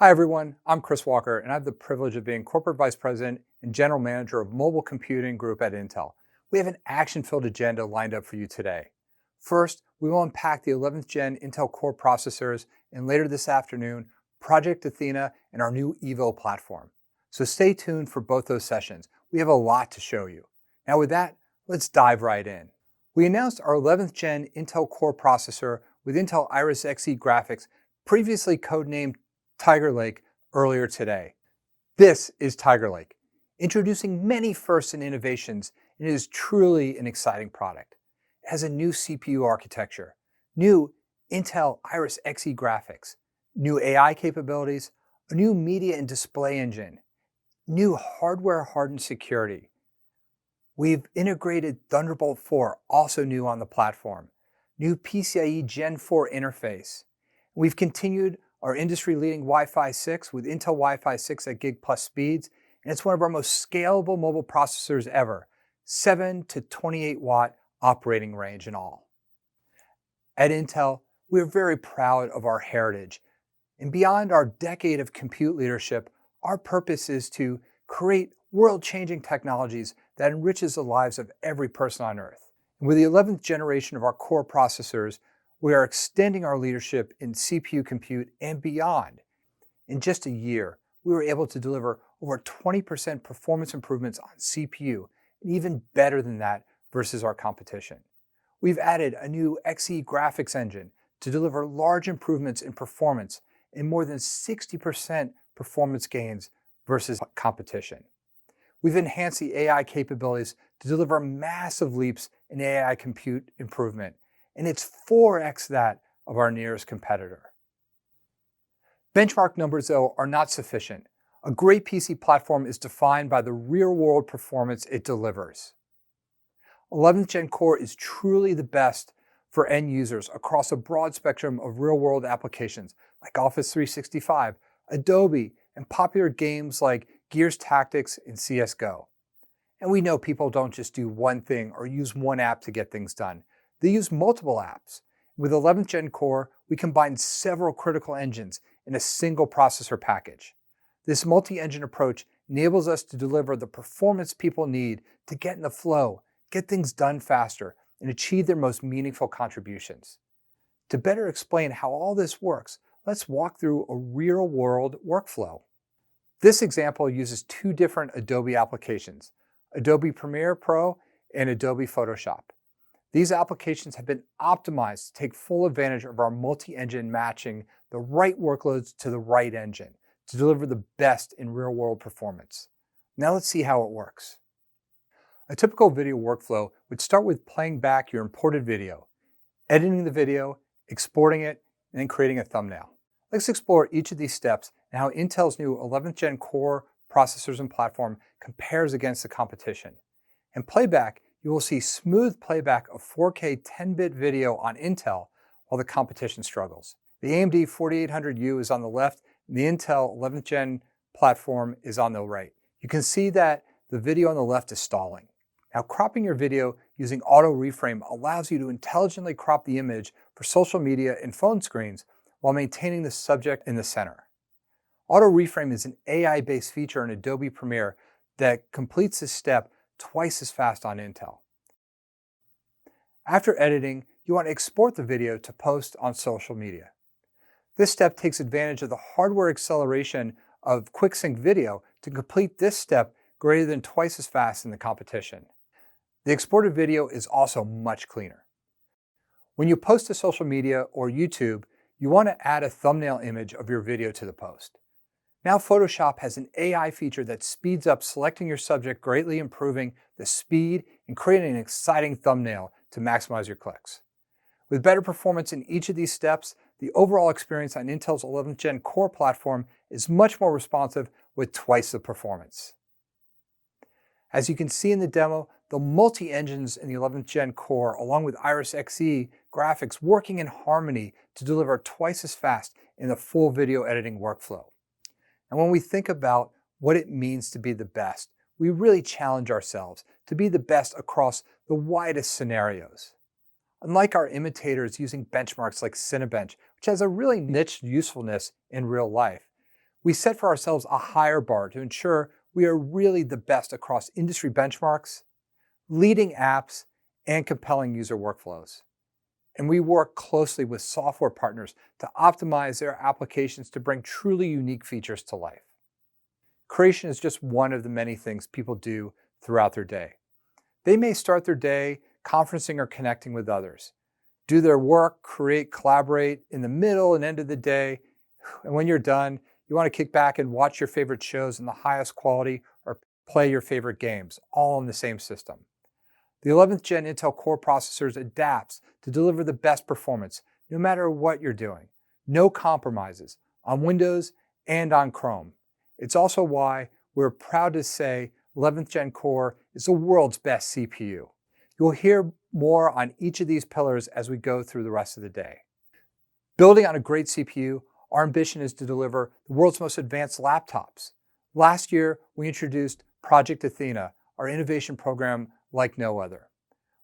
Hi everyone, I'm Chris Walker and I have the privilege of being Corporate Vice President and General Manager of Mobile Computing Group at Intel. We have an action-filled agenda lined up for you today. First, we will unpack the 11th Gen Intel Core processors, and later this afternoon, Project Athena and our new Evo platform. So stay tuned for both those sessions. We have a lot to show you. Now with that, let's dive right in. We announced our 11th Gen Intel Core processor with Intel Iris Xe graphics, previously codenamed Tiger Lake, earlier today. This is Tiger Lake, introducing many firsts and innovations, and it is truly an exciting product. It has a new CPU architecture, new Intel Iris Xe graphics, new AI capabilities, a new media and display engine, new hardware-hardened security. We've integrated Thunderbolt 4, also new on the platform, new PCIe Gen 4 interface. We've continued our industry-leading Wi-Fi 6 with Intel Wi-Fi 6 at gig plus speeds, and it's one of our most scalable mobile processors ever, 7 to 28 watt operating range in all. At Intel, we're very proud of our heritage, and beyond our decade of compute leadership, our purpose is to create world-changing technologies that enriches the lives of every person on Earth. And with the 11th generation of our core processors, we are extending our leadership in CPU compute and beyond. In just a year, we were able to deliver over 20% performance improvements on CPU, and even better than that versus our competition. We've added a new Xe graphics engine to deliver large improvements in performance and more than 60% performance gains versus competition. We've enhanced the AI capabilities to deliver massive leaps in AI compute improvement, and it's 4x that of our nearest competitor. Benchmark numbers, though, are not sufficient. A great PC platform is defined by the real-world performance it delivers. 11th Gen Core is truly the best for end users across a broad spectrum of real-world applications like Office 365, Adobe, and popular games like Gears Tactics and CSGO. And we know people don't just do one thing or use one app to get things done. They use multiple apps. With 11th Gen Core, we combine several critical engines in a single processor package. This multi-engine approach enables us to deliver the performance people need to get in the flow, get things done faster, and achieve their most meaningful contributions. To better explain how all this works, let's walk through a real-world workflow. This example uses two different Adobe applications, Adobe Premiere Pro and Adobe Photoshop. These applications have been optimized to take full advantage of our multi-engine matching the right workloads to the right engine to deliver the best in real-world performance. Now let's see how it works. A typical video workflow would start with playing back your imported video, editing the video, exporting it, and then creating a thumbnail. Let's explore each of these steps and how Intel's new 11th Gen Core processors and platform compares against the competition. In playback, you will see smooth playback of 4K 10-bit video on Intel while the competition struggles. The AMD 4800U is on the left and the Intel 11th Gen platform is on the right. You can see that the video on the left is stalling. Now, cropping your video using auto reframe allows you to intelligently crop the image for social media and phone screens while maintaining the subject in the center. Auto reframe is an AI-based feature in Adobe Premiere that completes this step twice as fast on Intel. After editing, you want to export the video to post on social media. This step takes advantage of the hardware acceleration of QuickSync video to complete this step greater than twice as fast in the competition. The exported video is also much cleaner. When you post to social media or YouTube, you want to add a thumbnail image of your video to the post. Now Photoshop has an AI feature that speeds up selecting your subject, greatly improving the speed and creating an exciting thumbnail to maximize your clicks. With better performance in each of these steps, the overall experience on Intel's 11th Gen Core platform is much more responsive with twice the performance. As you can see in the demo, the multi-engines in the 11th Gen Core, along with Iris Xe graphics, working in harmony to deliver twice as fast in the full video editing workflow. And when we think about what it means to be the best, we really challenge ourselves to be the best across the widest scenarios. Unlike our imitators using benchmarks like Cinebench, which has a really niche usefulness in real life, We set for ourselves a higher bar to ensure we are really the best across industry benchmarks, leading apps, and compelling user workflows. And we work closely with software partners to optimize their applications to bring truly unique features to life. Creation is just one of the many things people do throughout their day. They may start their day conferencing or connecting with others, do their work, create, collaborate in the middle and end of the day, and when you're done, you want to kick back and watch your favorite shows in the highest quality or play your favorite games, all in the same system. The 11th Gen Intel Core processors adapts to deliver the best performance, no matter what you're doing. No compromises on Windows and on Chrome. It's also why we're proud to say 11th Gen Core is the world's best CPU. You'll hear more on each of these pillars as we go through the rest of the day. Building on a great CPU, our ambition is to deliver the world's most advanced laptops. Last year, we introduced Project Athena, our innovation program like no other.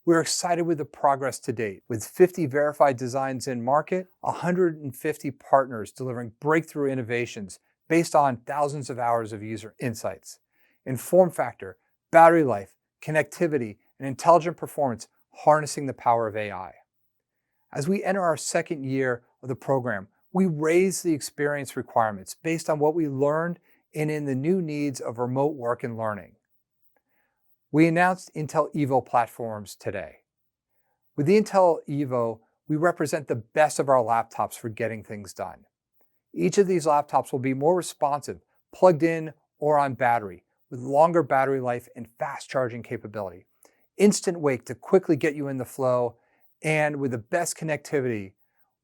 We're excited with the progress to date, with 50 verified designs in market, 150 partners delivering breakthrough innovations based on thousands of hours of user insights. In form factor, battery life, connectivity, and intelligent performance, harnessing the power of AI. As we enter our second year of the program, we raise the experience requirements based on what we learned and in the new needs of remote work and learning. We announced Intel Evo platforms today. With the Intel Evo, we represent the best of our laptops for getting things done. Each of these laptops will be more responsive, plugged in or on battery, with longer battery life and fast charging capability, instant wake to quickly get you in the flow, and with the best connectivity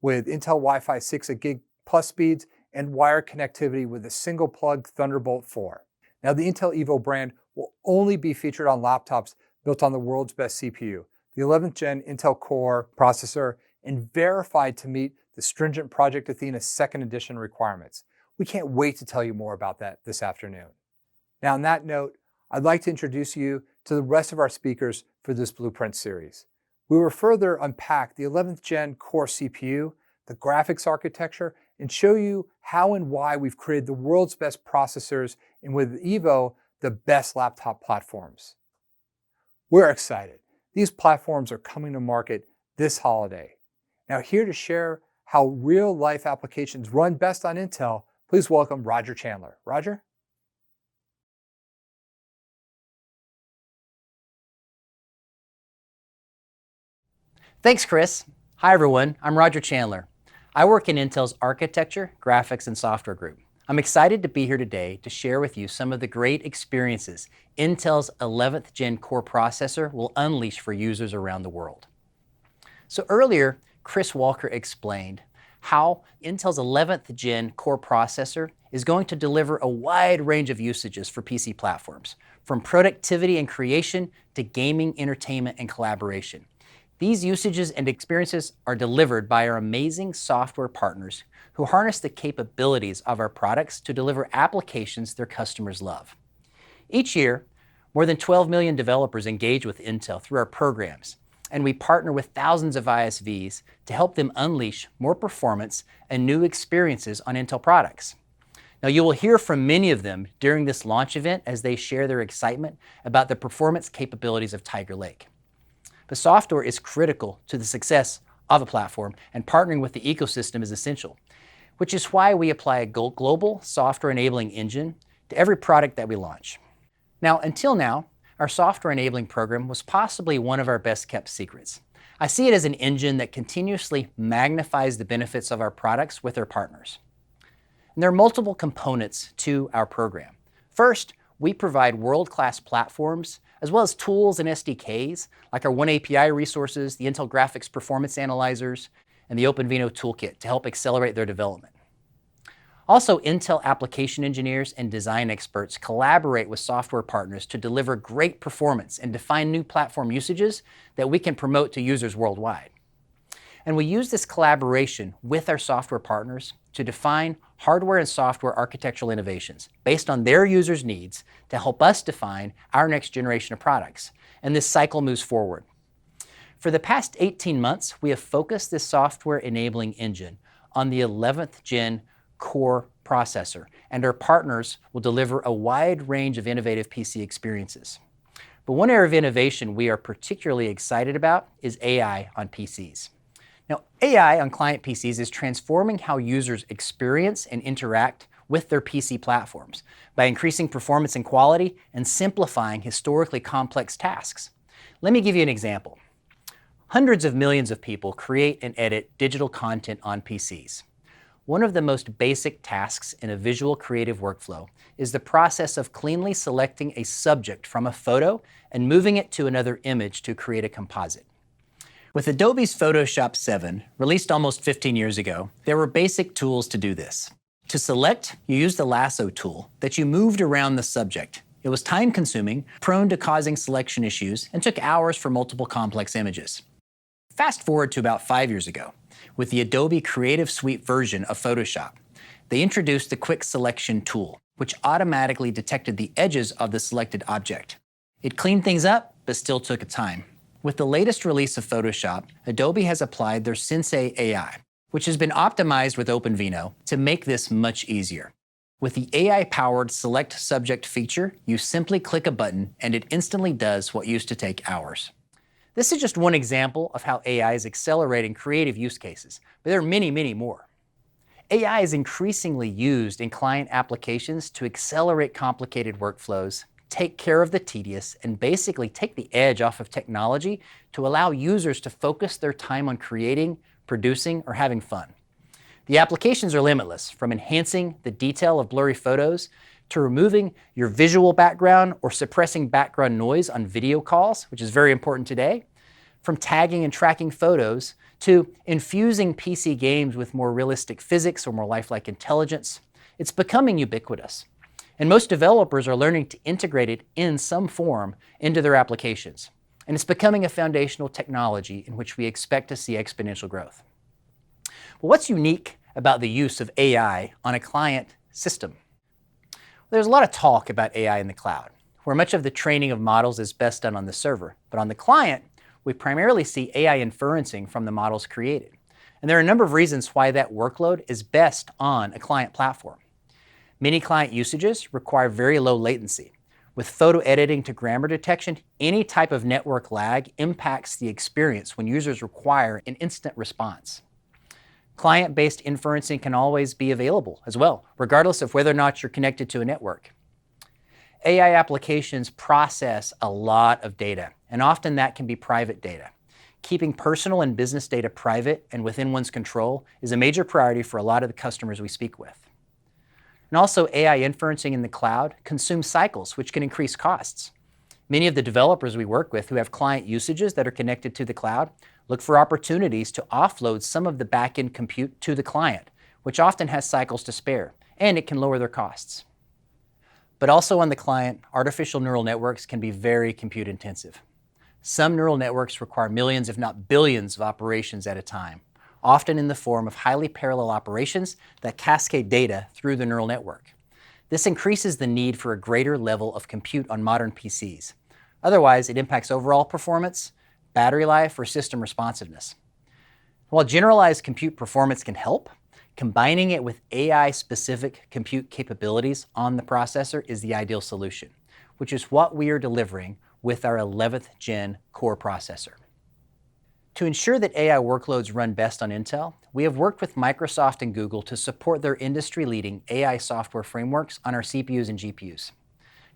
with Intel Wi-Fi 6 at gig plus speeds and wired connectivity with a single plug Thunderbolt 4. Now, the Intel Evo brand will only be featured on laptops built on the world's best CPU, the 11th Gen Intel Core processor, and verified to meet the stringent Project Athena 2nd edition requirements. We can't wait to tell you more about that this afternoon. Now, on that note, I'd like to introduce you to the rest of our speakers for this Blueprint series. We will further unpack the 11th Gen Core CPU, the graphics architecture, and show you how and why we've created the world's best processors and with Evo, the best laptop platforms. We're excited. These platforms are coming to market this holiday. Now, here to share how real-life applications run best on Intel, please welcome Roger Chandler. Roger? Thanks, Chris. Hi, everyone. I'm Roger Chandler. I work in Intel's Architecture, Graphics, and Software Group. I'm excited to be here today to share with you some of the great experiences Intel's 11th Gen Core processor will unleash for users around the world. So earlier, Chris Walker explained how Intel's 11th Gen Core processor is going to deliver a wide range of usages for PC platforms, from productivity and creation to gaming, entertainment, and collaboration. These usages and experiences are delivered by our amazing software partners who harness the capabilities of our products to deliver applications their customers love. Each year, more than 12 million developers engage with Intel through our programs, and we partner with thousands of ISVs to help them unleash more performance and new experiences on Intel products. Now, you will hear from many of them during this launch event as they share their excitement about the performance capabilities of Tiger Lake. But software is critical to the success of a platform, and partnering with the ecosystem is essential, which is why we apply a global software enabling engine to every product that we launch. Now, until now, our software enabling program was possibly one of our best kept secrets. I see it as an engine that continuously magnifies the benefits of our products with our partners. And there are multiple components to our program. First, we provide world-class platforms as well as tools and SDKs like our One API resources, the Intel Graphics Performance Analyzers, and the OpenVINO Toolkit to help accelerate their development. Also, Intel application engineers and design experts collaborate with software partners to deliver great performance and define new platform usages that we can promote to users worldwide. And we use this collaboration with our software partners to define hardware and software architectural innovations based on their users' needs to help us define our next generation of products. And this cycle moves forward. For the past 18 months, we have focused this software enabling engine on the 11th Gen core processor, and our partners will deliver a wide range of innovative PC experiences. But one area of innovation we are particularly excited about is AI on PCs. Now, AI on client PCs is transforming how users experience and interact with their PC platforms by increasing performance and quality and simplifying historically complex tasks. Let me give you an example. Hundreds of millions of people create and edit digital content on PCs. One of the most basic tasks in a visual creative workflow is the process of cleanly selecting a subject from a photo and moving it to another image to create a composite. With Adobe's Photoshop 7, released almost 15 years ago, there were basic tools to do this. To select, you used the lasso tool that you moved around the subject. It was time-consuming, prone to causing selection issues, and took hours for multiple complex images. Fast forward to about 5 years ago. With the Adobe Creative Suite version of Photoshop, they introduced the Quick Selection tool, which automatically detected the edges of the selected object. It cleaned things up, but still took time. With the latest release of Photoshop, Adobe has applied their Sensei AI, which has been optimized with OpenVINO to make this much easier. With the AI-powered Select Subject feature, you simply click a button and it instantly does what used to take hours. This is just one example of how AI is accelerating creative use cases, but there are many, many more. AI is increasingly used in client applications to accelerate complicated workflows, take care of the tedious, and basically take the edge off of technology to allow users to focus their time on creating, producing, or having fun. The applications are limitless, from enhancing the detail of blurry photos to removing your visual background or suppressing background noise on video calls, which is very important today, from tagging and tracking photos to infusing PC games with more realistic physics or more lifelike intelligence. It's becoming ubiquitous. And most developers are learning to integrate it in some form into their applications. And it's becoming a foundational technology in which we expect to see exponential growth. Well, what's unique about the use of AI on a client system? There's a lot of talk about AI in the cloud, where much of the training of models is best done on the server. But on the client, we primarily see AI inferencing from the models created. And there are a number of reasons why that workload is best on a client platform. Many client usages require very low latency. With photo editing to grammar detection, any type of network lag impacts the experience when users require an instant response. Client-based inferencing can always be available as well, regardless of whether or not you're connected to a network. AI applications process a lot of data, and often that can be private data. Keeping personal and business data private and within one's control is a major priority for a lot of the customers we speak with. And also, AI inferencing in the cloud consumes cycles, which can increase costs. Many of the developers we work with who have client usages that are connected to the cloud look for opportunities to offload some of the back-end compute to the client, which often has cycles to spare, and it can lower their costs. But also on the client, artificial neural networks can be very compute intensive. Some neural networks require millions, if not billions, of operations at a time, often in the form of highly parallel operations that cascade data through the neural network. This increases the need for a greater level of compute on modern PCs. Otherwise, it impacts overall performance, battery life, or system responsiveness. While generalized compute performance can help, combining it with AI-specific compute capabilities on the processor is the ideal solution, which is what we are delivering with our 11th gen core processor. To ensure that AI workloads run best on Intel, we have worked with Microsoft and Google to support their industry-leading AI software frameworks on our CPUs and GPUs.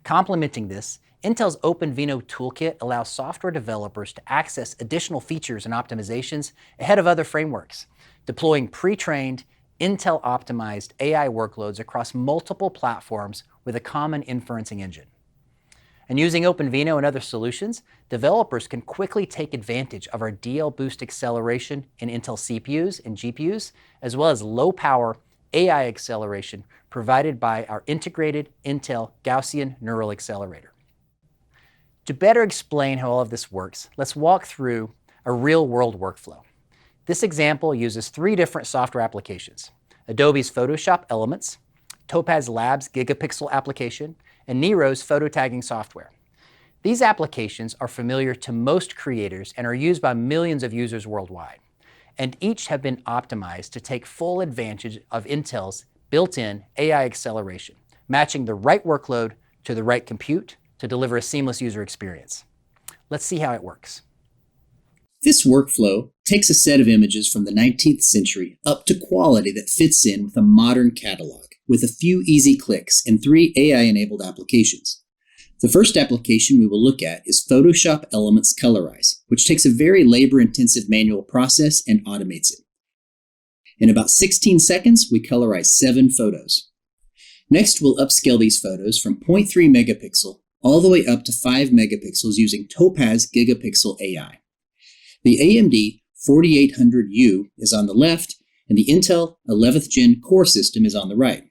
Complementing this, Intel's OpenVINO toolkit allows software developers to access additional features and optimizations ahead of other frameworks, deploying pre-trained, Intel-optimized AI workloads across multiple platforms with a common inferencing engine. And using OpenVINO and other solutions, developers can quickly take advantage of our DL Boost acceleration in Intel CPUs and GPUs, as well as low-power AI acceleration provided by our integrated Intel Gaussian Neural Accelerator. To better explain how all of this works, let's walk through a real-world workflow. This example uses 3 different software applications: Adobe's Photoshop Elements, Topaz Labs Gigapixel application, and Nero's photo tagging software. These applications are familiar to most creators and are used by millions of users worldwide, and each have been optimized to take full advantage of Intel's built-in AI acceleration, matching the right workload to the right compute to deliver a seamless user experience. Let's see how it works. This workflow takes a set of images from the 19th century up to quality that fits in with a modern catalog, with a few easy clicks and 3 AI-enabled applications. The first application we will look at is Photoshop Elements Colorize, which takes a very labor-intensive manual process and automates it. In about 16 seconds, we colorize 7 photos. Next, we'll upscale these photos from 0.3 megapixel all the way up to 5 megapixels using Topaz Gigapixel AI. The AMD 4800U is on the left, and the Intel 11th Gen core system is on the right.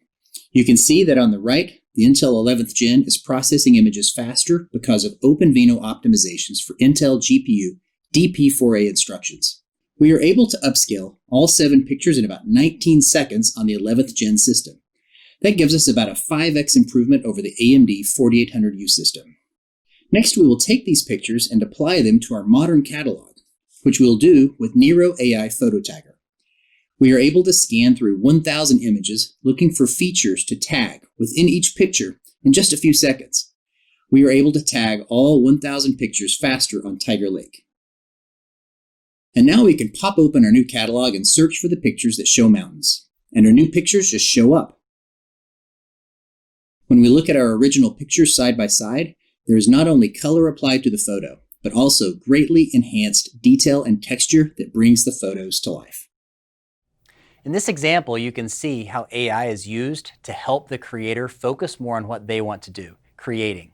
You can see that on the right, the Intel 11th Gen is processing images faster because of OpenVINO optimizations for Intel GPU DP4A instructions. We are able to upscale all 7 pictures in about 19 seconds on the 11th Gen system. That gives us about a 5x improvement over the AMD 4800U system. Next, we will take these pictures and apply them to our modern catalog, which we'll do with Nero AI Photo Tagger. We are able to scan through 1,000 images looking for features to tag within each picture in just a few seconds. We are able to tag all 1,000 pictures faster on Tiger Lake. And now we can pop open our new catalog and search for the pictures that show mountains. And our new pictures just show up. When we look at our original pictures side by side, there is not only color applied to the photo, but also greatly enhanced detail and texture that brings the photos to life. In this example, you can see how AI is used to help the creator focus more on what they want to do, creating.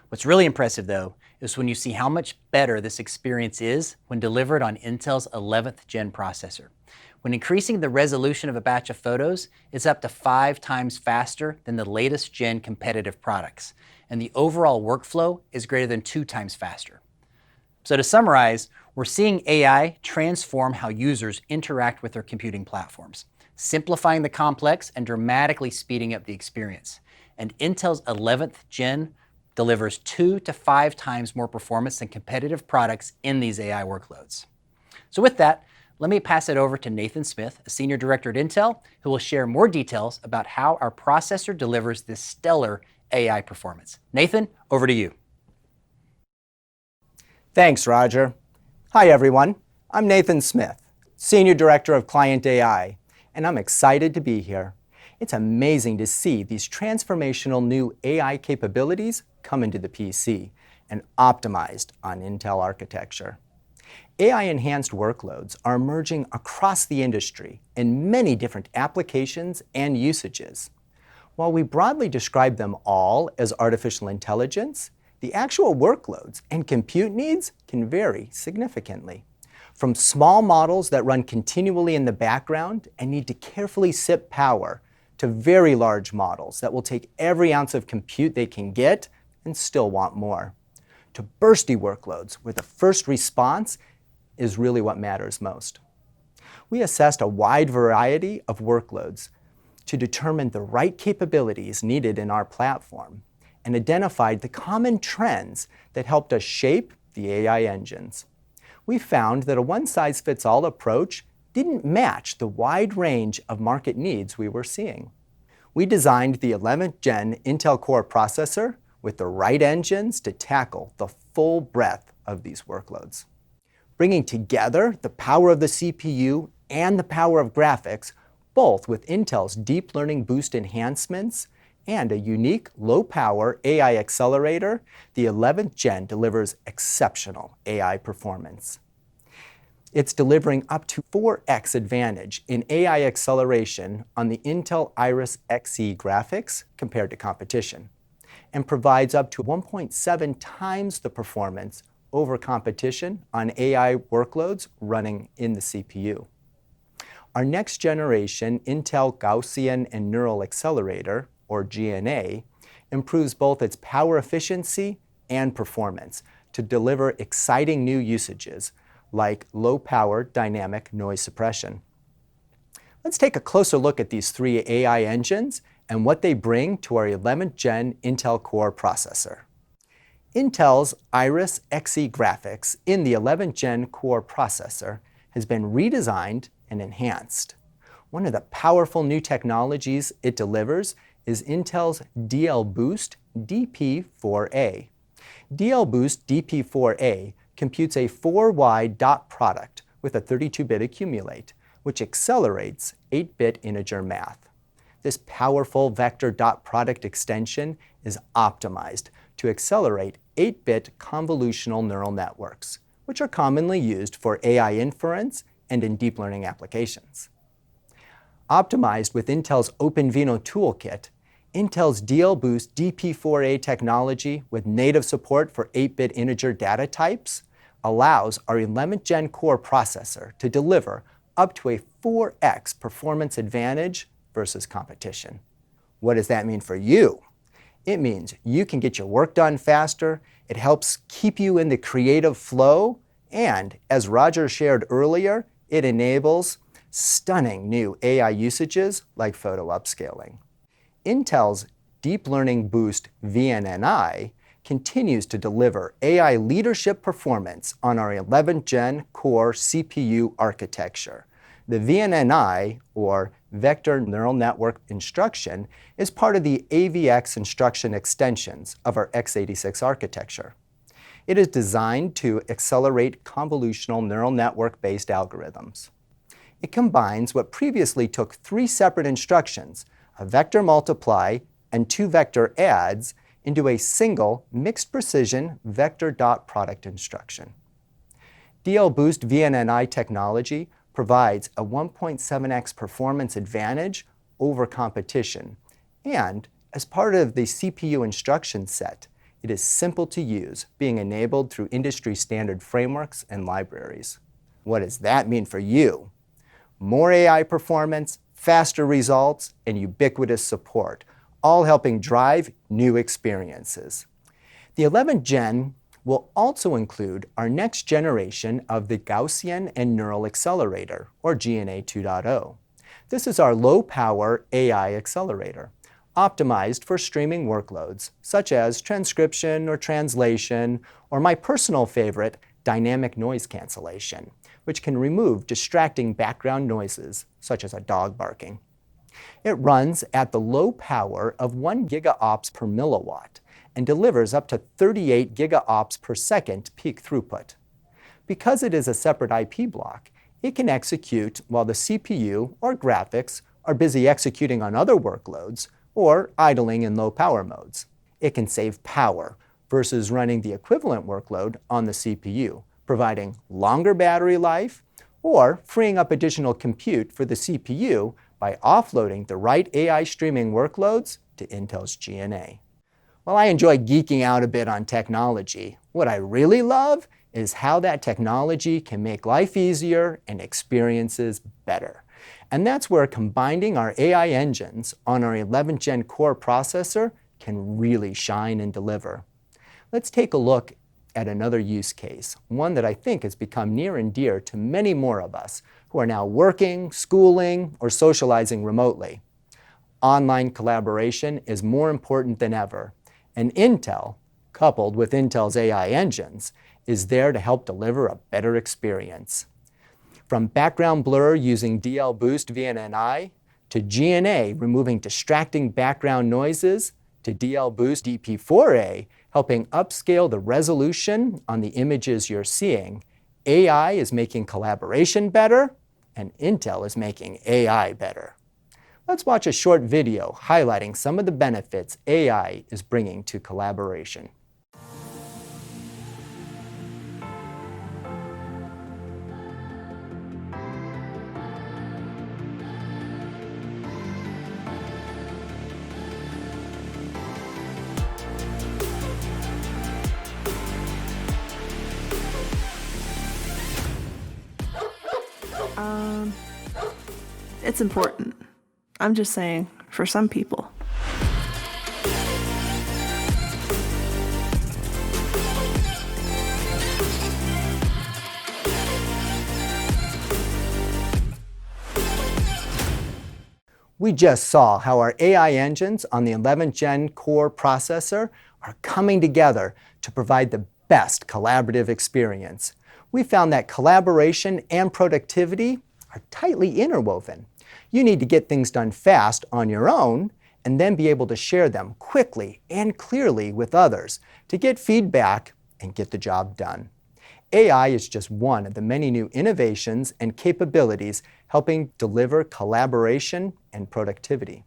What's really impressive though, is when you see how much better this experience is when delivered on Intel's 11th Gen processor. When increasing the resolution of a batch of photos, it's up to 5 times faster than the latest gen competitive products, and the overall workflow is greater than 2 times faster. So to summarize, we're seeing AI transform how users interact with their computing platforms, simplifying the complex and dramatically speeding up the experience. And Intel's 11th Gen delivers 2 to 5 times more performance than competitive products in these AI workloads. So with that, let me pass it over to Nathan Smith, a Senior Director at Intel, who will share more details about how our processor delivers this stellar AI performance. Nathan, over to you. Thanks, Roger. Hi, everyone. I'm Nathan Smith, Senior Director of Client AI, and I'm excited to be here. It's amazing to see these transformational new AI capabilities come into the PC and optimized on Intel architecture. AI-enhanced workloads are emerging across the industry in many different applications and usages. While we broadly describe them all as artificial intelligence, the actual workloads and compute needs can vary significantly. From small models that run continually in the background and need to carefully sip power, to very large models that will take every ounce of compute they can get and still want more. To bursty workloads where the first response is really what matters most. We assessed a wide variety of workloads to determine the right capabilities needed in our platform and identified the common trends that helped us shape the AI engines. We found that a one-size-fits-all approach didn't match the wide range of market needs we were seeing. We designed the 11th Gen Intel Core processor with the right engines to tackle the full breadth of these workloads. Bringing together the power of the CPU and the power of graphics, both with Intel's Deep Learning Boost enhancements and a unique low-power AI accelerator, the 11th Gen delivers exceptional AI performance. It's delivering up to 4x advantage in AI acceleration on the Intel Iris Xe graphics compared to competition, and provides up to 1.7 times the performance over competition on AI workloads running in the CPU. Our next generation Intel Gaussian and Neural Accelerator, or GNA, improves both its power efficiency and performance to deliver exciting new usages like low-power dynamic noise suppression. Let's take a closer look at these 3 AI engines and what they bring to our 11th Gen Intel Core processor. Intel's Iris Xe graphics in the 11th Gen Core processor has been redesigned and enhanced. One of the powerful new technologies it delivers is Intel's DL Boost DP4A. DL Boost DP4A computes a 4Y dot product with a 32-bit accumulate, which accelerates 8-bit integer math. This powerful vector dot product extension is optimized to accelerate 8-bit convolutional neural networks, which are commonly used for AI inference and in deep learning applications. Optimized with Intel's OpenVINO toolkit, Intel's DL Boost DP4A technology with native support for 8-bit integer data types allows our 11th Gen core processor to deliver up to a 4x performance advantage versus competition. What does that mean for you? It means you can get your work done faster, it helps keep you in the creative flow, and as Roger shared earlier, it enables stunning new AI usages like photo upscaling. Intel's Deep Learning Boost VNNI continues to deliver AI leadership performance on our 11th Gen core CPU architecture. The VNNI, or Vector Neural Network Instruction, is part of the AVX instruction extensions of our x86 architecture. It is designed to accelerate convolutional neural network-based algorithms. It combines what previously took 3 separate instructions, a vector multiply and 2 vector adds, into a single mixed precision vector dot product instruction. DL Boost VNNI technology provides a 1.7x performance advantage over competition, and as part of the CPU instruction set, it is simple to use, being enabled through industry standard frameworks and libraries. What does that mean for you? More AI performance, faster results, and ubiquitous support, all helping drive new experiences. The 11th Gen will also include our next generation of the Gaussian and Neural Accelerator, or GNA 2.0. This is our low-power AI accelerator, optimized for streaming workloads, such as transcription or translation, or my personal favorite, dynamic noise cancellation, which can remove distracting background noises, such as a dog barking. It runs at the low power of 1 gigaops per milliwatt and delivers up to 38 gigaops per second peak throughput. Because it is a separate IP block, it can execute while the CPU or graphics are busy executing on other workloads or idling in low power modes. It can save power versus running the equivalent workload on the CPU, providing longer battery life or freeing up additional compute for the CPU by offloading the right AI streaming workloads to Intel's GNA. While I enjoy geeking out a bit on technology, what I really love is how that technology can make life easier and experiences better. And that's where combining our AI engines on our 11th Gen core processor can really shine and deliver. Let's take a look at another use case, one that I think has become near and dear to many more of us who are now working, schooling, or socializing remotely. Online collaboration is more important than ever, and Intel, coupled with Intel's AI engines, is there to help deliver a better experience. From background blur using DL Boost VNNI, to GNA removing distracting background noises, to DL Boost DP4A helping upscale the resolution on the images you're seeing, AI is making collaboration better, and Intel is making AI better. Let's watch a short video highlighting some of the benefits AI is bringing to collaboration. It's important. I'm just saying, for some people. We just saw how our AI engines on the 11th Gen core processor are coming together to provide the best collaborative experience. We found that collaboration and productivity are tightly interwoven. You need to get things done fast on your own and then be able to share them quickly and clearly with others to get feedback and get the job done. AI is just one of the many new innovations and capabilities helping deliver collaboration and productivity.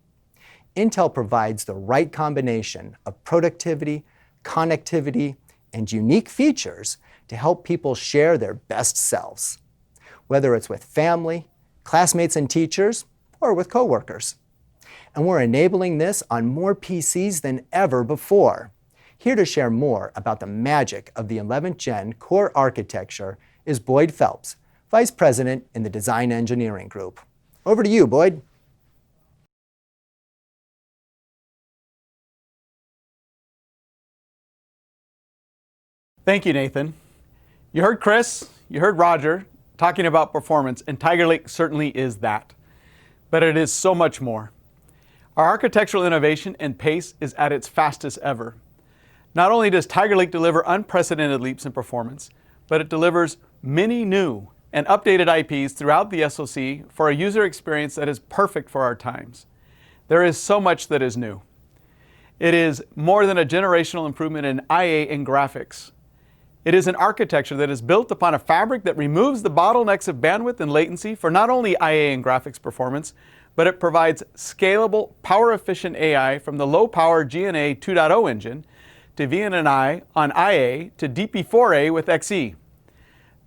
Intel provides the right combination of productivity, connectivity, and unique features to help people share their best selves, whether it's with family, classmates and teachers, or with coworkers. And we're enabling this on more PCs than ever before. Here to share more about the magic of the 11th Gen core architecture is Boyd Phelps, Vice President in the Design Engineering Group. Over to you, Boyd. Thank you, Nathan. You heard Chris, you heard Roger talking about performance, and Tiger Lake certainly is that. But it is so much more. Our architectural innovation and pace is at its fastest ever. Not only does Tiger Lake deliver unprecedented leaps in performance, but it delivers many new and updated IPs throughout the SoC for a user experience that is perfect for our times. There is so much that is new. It is more than a generational improvement in IA and graphics. It is an architecture that is built upon a fabric that removes the bottlenecks of bandwidth and latency for not only IA and graphics performance, but it provides scalable, power-efficient AI from the low-power GNA 2.0 engine to VNNI on IA to DP4A with XE.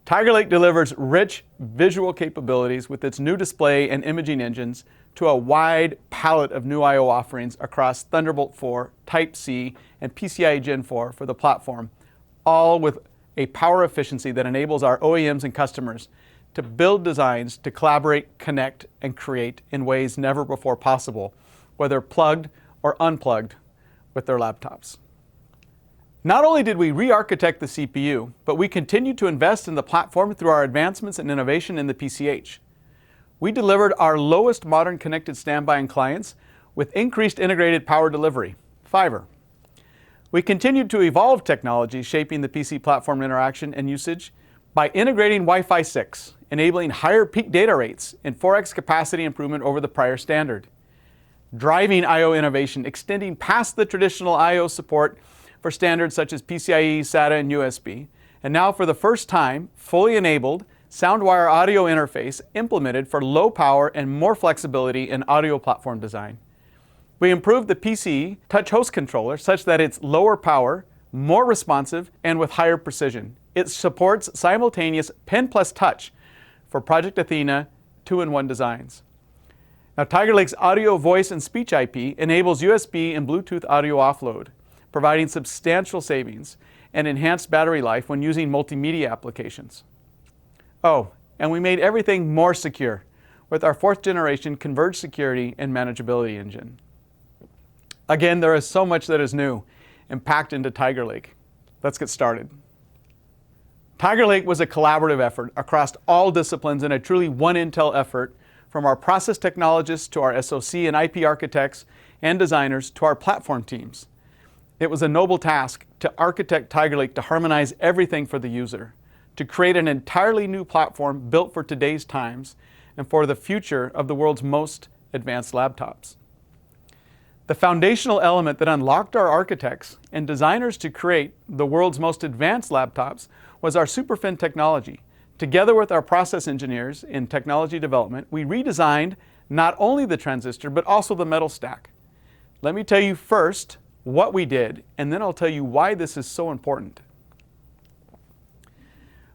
Tiger Lake delivers rich visual capabilities with its new display and imaging engines to a wide palette of new I/O offerings across Thunderbolt 4, Type-C, and PCIe Gen 4 for the platform, all with a power efficiency that enables our OEMs and customers to build designs to collaborate, connect, and create in ways never before possible, whether plugged or unplugged with their laptops. Not only did we re-architect the CPU, but we continued to invest in the platform through our advancements and innovation in the PCH. We delivered our lowest modern connected standby and clients with increased integrated power delivery, fiber. We continued to evolve technology shaping the PC platform interaction and usage by integrating Wi-Fi 6, enabling higher peak data rates and 4x capacity improvement over the prior standard. Driving I/O innovation, extending past the traditional I/O support for standards such as PCIe, SATA, and USB, and now for the first time, fully enabled SoundWire audio interface implemented for low power and more flexibility in audio platform design. We improved the PC touch host controller such that it's lower power, more responsive, and with higher precision. It supports simultaneous pen plus touch for Project Athena 2-in-1 designs. Now, Tiger Lake's audio, voice, and speech IP enables USB and Bluetooth audio offload, providing substantial savings and enhanced battery life when using multimedia applications. Oh, and we made everything more secure with our 4th generation converged security and manageability engine. Again, there is so much that is new and packed into Tiger Lake. Let's get started. Tiger Lake was a collaborative effort across all disciplines and a truly one Intel effort, from our process technologists to our SoC and IP architects and designers to our platform teams. It was a noble task to architect Tiger Lake to harmonize everything for the user, to create an entirely new platform built for today's times and for the future of the world's most advanced laptops. The foundational element that unlocked our architects and designers to create the world's most advanced laptops was our SuperFin technology. Together with our process engineers in technology development, we redesigned not only the transistor, but also the metal stack. Let me tell you first what we did, and then I'll tell you why this is so important.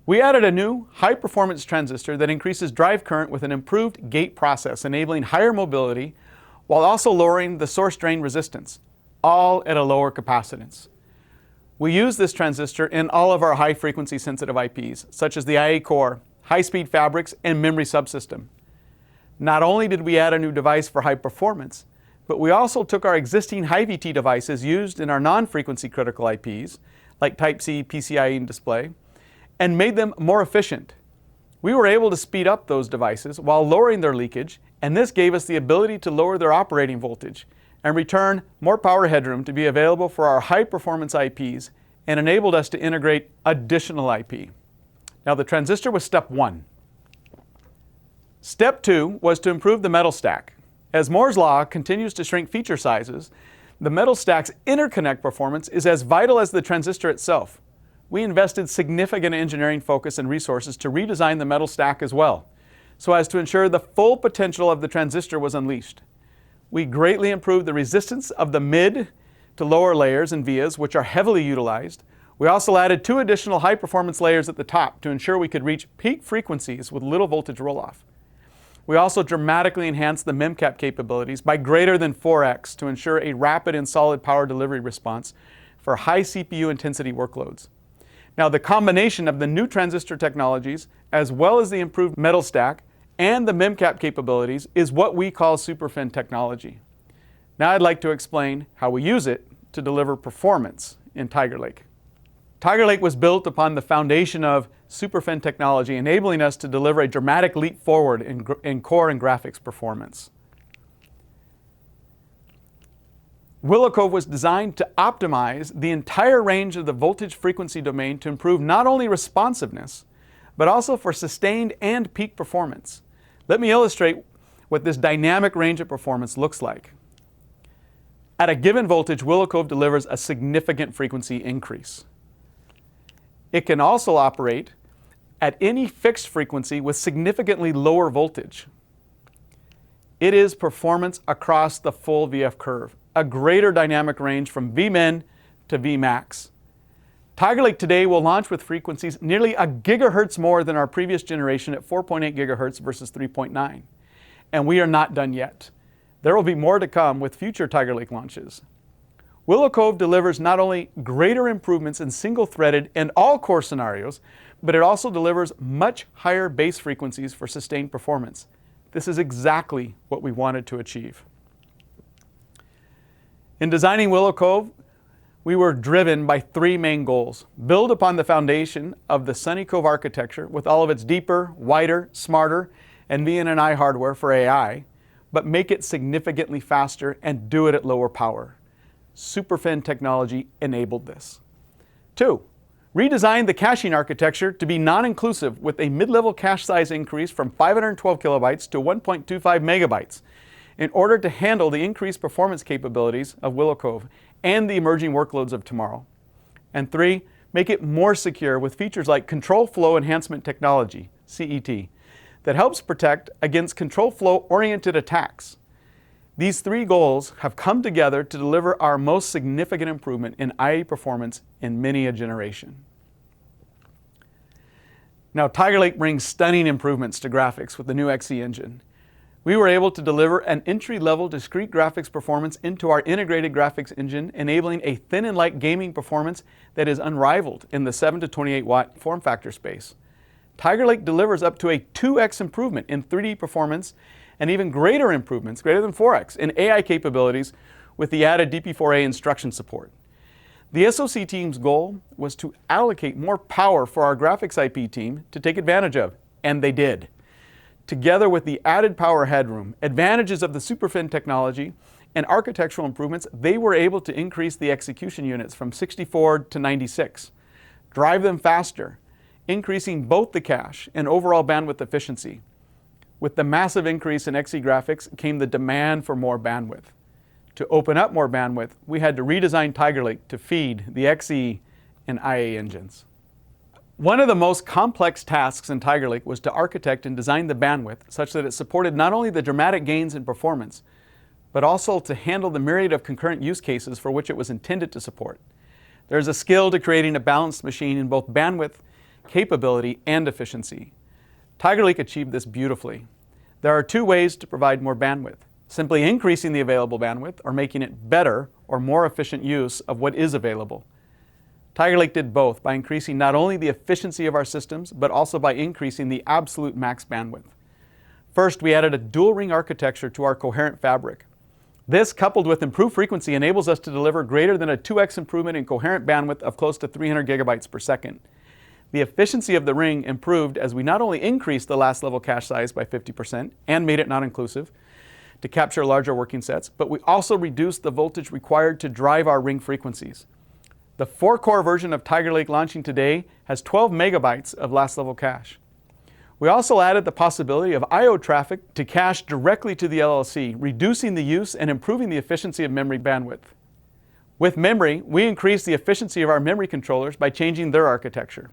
We added a new high-performance transistor that increases drive current with an improved gate process, enabling higher mobility while also lowering the source drain resistance, all at a lower capacitance. We use this transistor in all of our high-frequency sensitive IPs, such as the IA core, high-speed fabrics, and memory subsystem. Not only did we add a new device for high performance, but we also took our existing high-VT devices used in our non-frequency critical IPs, like Type-C, PCIe, and display, and made them more efficient. We were able to speed up those devices while lowering their leakage, and this gave us the ability to lower their operating voltage and return more power headroom to be available for our high-performance IPs and enabled us to integrate additional IP. Now, the transistor was step one. Step 2 was to improve the metal stack. As Moore's law continues to shrink feature sizes, the metal stack's interconnect performance is as vital as the transistor itself. We invested significant engineering focus and resources to redesign the metal stack as well, so as to ensure the full potential of the transistor was unleashed. We greatly improved the resistance of the mid to lower layers and vias, which are heavily utilized. We also added 2 additional high-performance layers at the top to ensure we could reach peak frequencies with little voltage roll-off. We also dramatically enhanced the MemCap capabilities by greater than 4x to ensure a rapid and solid power delivery response for high CPU intensity workloads. Now, the combination of the new transistor technologies, as well as the improved metal stack and the MemCap capabilities, is what we call SuperFin technology. Now I'd like to explain how we use it to deliver performance in Tiger Lake. Tiger Lake was built upon the foundation of SuperFin technology, enabling us to deliver a dramatic leap forward in core and graphics performance. Willow Cove was designed to optimize the entire range of the voltage frequency domain to improve not only responsiveness, but also for sustained and peak performance. Let me illustrate what this dynamic range of performance looks like. At a given voltage, Willow Cove delivers a significant frequency increase. It can also operate at any fixed frequency with significantly lower voltage. It is performance across the full VF curve, a greater dynamic range from Vmin to Vmax. Tiger Lake today will launch with frequencies nearly a gigahertz more than our previous generation at 4.8 gigahertz versus 3.9. And we are not done yet. There will be more to come with future Tiger Lake launches. Willow Cove delivers not only greater improvements in single-threaded and all-core scenarios, but it also delivers much higher base frequencies for sustained performance. This is exactly what we wanted to achieve. In designing Willow Cove, we were driven by 3 main goals. Build upon the foundation of the Sunny Cove architecture with all of its deeper, wider, smarter, and VNNI hardware for AI, but make it significantly faster and do it at lower power. SuperFin technology enabled this. 2, redesign the caching architecture to be non-inclusive with a mid-level cache size increase from 512 kilobytes to 1.25 megabytes in order to handle the increased performance capabilities of Willow Cove and the emerging workloads of tomorrow. And 3, make it more secure with features like Control Flow Enhancement Technology, CET, that helps protect against control flow-oriented attacks. These 3 goals have come together to deliver our most significant improvement in IA performance in many a generation. Now, Tiger Lake brings stunning improvements to graphics with the new XE engine. We were able to deliver an entry-level discrete graphics performance into our integrated graphics engine, enabling a thin and light gaming performance that is unrivaled in the 7 to 28 watt form factor space. Tiger Lake delivers up to a 2x improvement in 3D performance and even greater improvements, greater than 4x, in AI capabilities with the added DP4A instruction support. The SoC team's goal was to allocate more power for our graphics IP team to take advantage of, and they did. Together with the added power headroom, advantages of the SuperFin technology, and architectural improvements, they were able to increase the execution units from 64 to 96, drive them faster, increasing both the cache and overall bandwidth efficiency. With the massive increase in XE graphics came the demand for more bandwidth. To open up more bandwidth, we had to redesign Tiger Lake to feed the XE and IA engines. One of the most complex tasks in Tiger Lake was to architect and design the bandwidth such that it supported not only the dramatic gains in performance, but also to handle the myriad of concurrent use cases for which it was intended to support. There's a skill to creating a balanced machine in both bandwidth, capability, and efficiency. Tiger Lake achieved this beautifully. There are 2 ways to provide more bandwidth: simply increasing the available bandwidth or making it better or more efficient use of what is available. Tiger Lake did both by increasing not only the efficiency of our systems, but also by increasing the absolute max bandwidth. First, we added a dual ring architecture to our coherent fabric. This, coupled with improved frequency, enables us to deliver greater than a 2x improvement in coherent bandwidth of close to 300 gigabytes per second. The efficiency of the ring improved as we not only increased the last level cache size by 50% and made it non-inclusive to capture larger working sets, but we also reduced the voltage required to drive our ring frequencies. The 4-core version of Tiger Lake launching today has 12 megabytes of last level cache. We also added the possibility of I/O traffic to cache directly to the LLC, reducing the use and improving the efficiency of memory bandwidth. With memory, we increased the efficiency of our memory controllers by changing their architecture.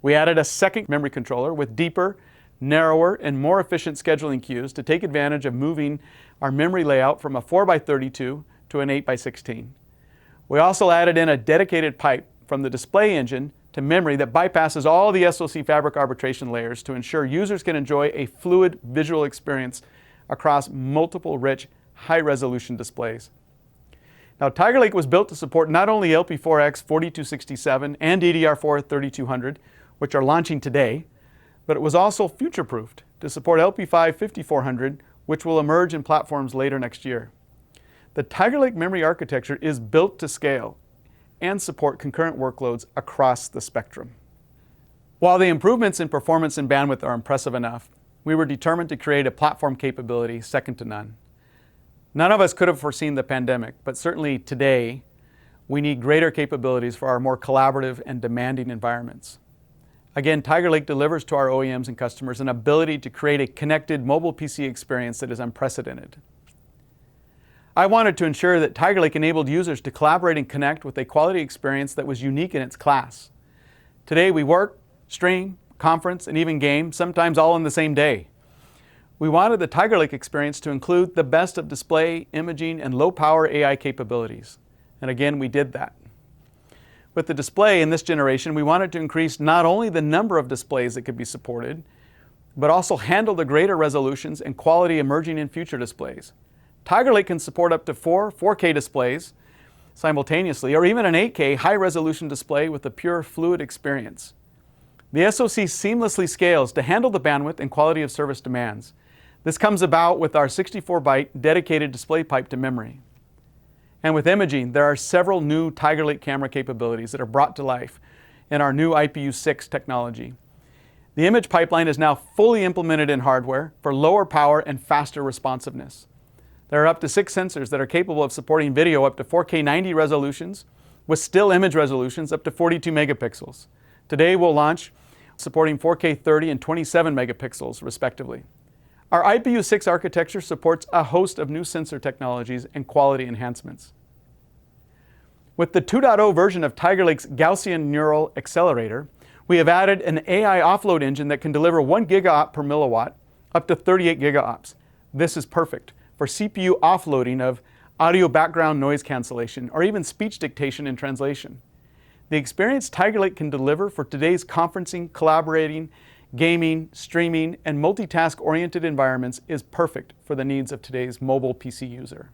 We added a second memory controller with deeper, narrower, and more efficient scheduling queues to take advantage of moving our memory layout from a 4x32 to an 8x16. We also added in a dedicated pipe from the display engine to memory that bypasses all the SoC fabric arbitration layers to ensure users can enjoy a fluid visual experience across multiple rich, high-resolution displays. Now, Tiger Lake was built to support not only LP4X 4267 and DDR4 3200, which are launching today, but it was also future-proofed to support LP5 5400, which will emerge in platforms later next year. The Tiger Lake memory architecture is built to scale and support concurrent workloads across the spectrum. While the improvements in performance and bandwidth are impressive enough, we were determined to create a platform capability second to none. None of us could have foreseen the pandemic, but certainly today, we need greater capabilities for our more collaborative and demanding environments. Again, Tiger Lake delivers to our OEMs and customers an ability to create a connected mobile PC experience that is unprecedented. I wanted to ensure that Tiger Lake enabled users to collaborate and connect with a quality experience that was unique in its class. Today, we work, stream, conference, and even game, sometimes all in the same day. We wanted the Tiger Lake experience to include the best of display, imaging, and low-power AI capabilities. And again, we did that. With the display in this generation, we wanted to increase not only the number of displays that could be supported, but also handle the greater resolutions and quality emerging in future displays. Tiger Lake can support up to 4 4K displays simultaneously, or even an 8K high-resolution display with a pure fluid experience. The SoC seamlessly scales to handle the bandwidth and quality of service demands. This comes about with our 64-byte dedicated display pipe to memory. And with imaging, there are several new Tiger Lake camera capabilities that are brought to life in our new IPU6 technology. The image pipeline is now fully implemented in hardware for lower power and faster responsiveness. There are up to 6 sensors that are capable of supporting video up to 4K 90 resolutions with still image resolutions up to 42 megapixels. Today we'll launch supporting 4K 30 and 27 megapixels respectively. Our IPU6 architecture supports a host of new sensor technologies and quality enhancements. With the 2.0 version of Tiger Lake's Gaussian Neural Accelerator, we have added an AI offload engine that can deliver 1 gigaopt per milliwatt up to 38 gigaops. This is perfect for CPU offloading of audio background noise cancellation or even speech dictation and translation. The experience Tiger Lake can deliver for today's conferencing, collaborating, gaming, streaming, and multitask-oriented environments is perfect for the needs of today's mobile PC user.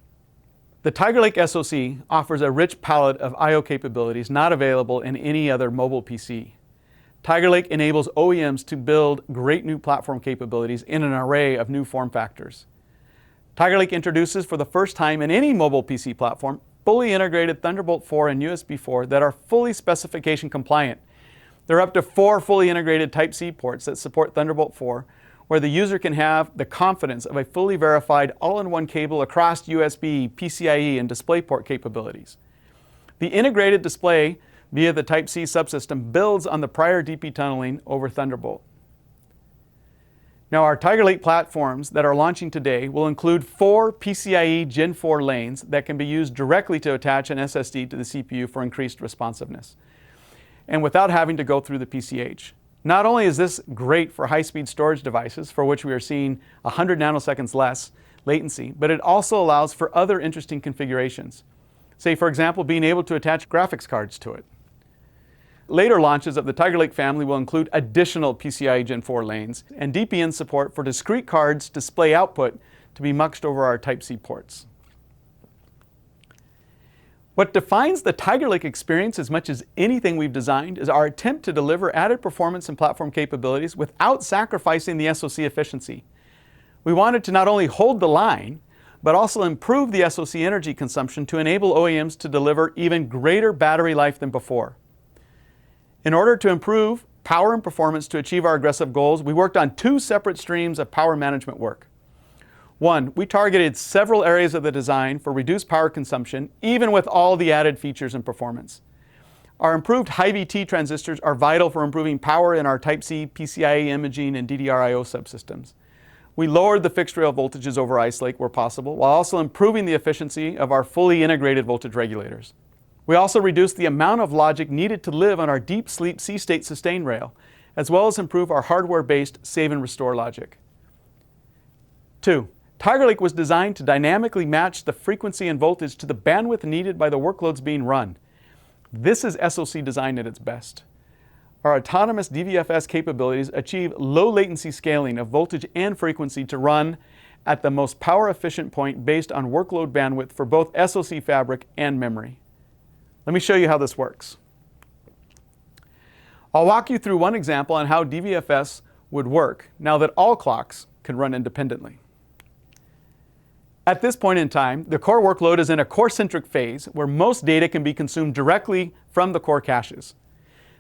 The Tiger Lake SoC offers a rich palette of I/O capabilities not available in any other mobile PC. Tiger Lake enables OEMs to build great new platform capabilities in an array of new form factors. Tiger Lake introduces for the first time in any mobile PC platform fully integrated Thunderbolt 4 and USB 4 that are fully specification compliant. There are up to 4 fully integrated Type-C ports that support Thunderbolt 4, where the user can have the confidence of a fully verified all-in-one cable across USB, PCIe, and DisplayPort capabilities. The integrated display via the Type-C subsystem builds on the prior DP tunneling over Thunderbolt. Now, our Tiger Lake platforms that are launching today will include 4 PCIe Gen 4 lanes that can be used directly to attach an SSD to the CPU for increased responsiveness, and without having to go through the PCH. Not only is this great for high-speed storage devices, for which we are seeing 100 nanoseconds less latency, but it also allows for other interesting configurations. Say, for example, being able to attach graphics cards to it. Later launches of the Tiger Lake family will include additional PCIe Gen 4 lanes and DPN support for discrete cards display output to be muxed over our Type-C ports. What defines the Tiger Lake experience as much as anything we've designed is our attempt to deliver added performance and platform capabilities without sacrificing the SoC efficiency. We wanted to not only hold the line, but also improve the SoC energy consumption to enable OEMs to deliver even greater battery life than before. In order to improve power and performance to achieve our aggressive goals, we worked on 2 separate streams of power management work. One, we targeted several areas of the design for reduced power consumption, even with all the added features and performance. Our improved high VT transistors are vital for improving power in our Type-C PCIe imaging and DDR/IO subsystems. We lowered the fixed rail voltages over Ice Lake where possible, while also improving the efficiency of our fully integrated voltage regulators. We also reduced the amount of logic needed to live on our deep sleep C-state sustain rail, as well as improve our hardware-based save and restore logic. 2. Tiger Lake was designed to dynamically match the frequency and voltage to the bandwidth needed by the workloads being run. This is SoC design at its best. Our autonomous DVFS capabilities achieve low latency scaling of voltage and frequency to run at the most power efficient point based on workload bandwidth for both SoC fabric and memory. Let me show you how this works. I'll walk you through one example on how DVFS would work now that all clocks can run independently. At this point in time, the core workload is in a core-centric phase where most data can be consumed directly from the core caches.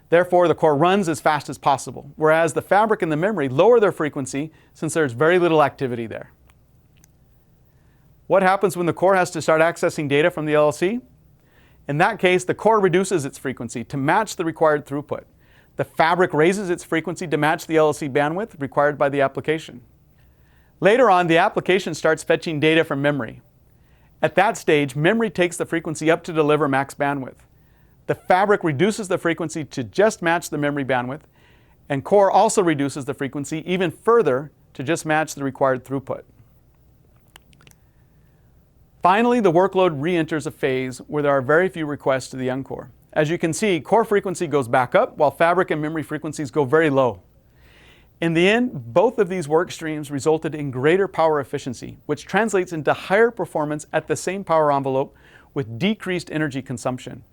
Therefore, the core runs as fast as possible, whereas the fabric and the memory lower their frequency since there's very little activity there. What happens when the core has to start accessing data from the LLC? In that case, the core reduces its frequency to match the required throughput. The fabric raises its frequency to match the LLC bandwidth required by the application. Later on, the application starts fetching data from memory. At that stage, memory takes the frequency up to deliver max bandwidth. The fabric reduces the frequency to just match the memory bandwidth, and core also reduces the frequency even further to just match the required throughput. Finally, the workload re-enters a phase where there are very few requests to the young core. As you can see, core frequency goes back up while fabric and memory frequencies go very low. In the end, both of these work streams resulted in greater power efficiency, which translates into higher performance at the same power envelope with decreased energy consumption.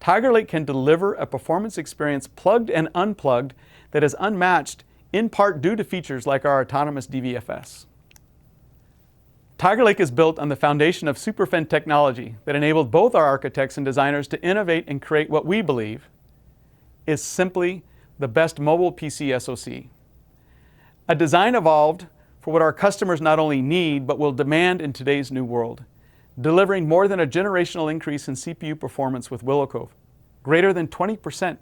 Tiger Lake can deliver a performance experience plugged and unplugged that is unmatched, in part due to features like our autonomous DVFS. Tiger Lake is built on the foundation of SuperFin technology that enabled both our architects and designers to innovate and create what we believe is simply the best mobile PC SoC. A design evolved for what our customers not only need but will demand in today's new world, delivering more than a generational increase in CPU performance with Willow Cove, greater than 20%.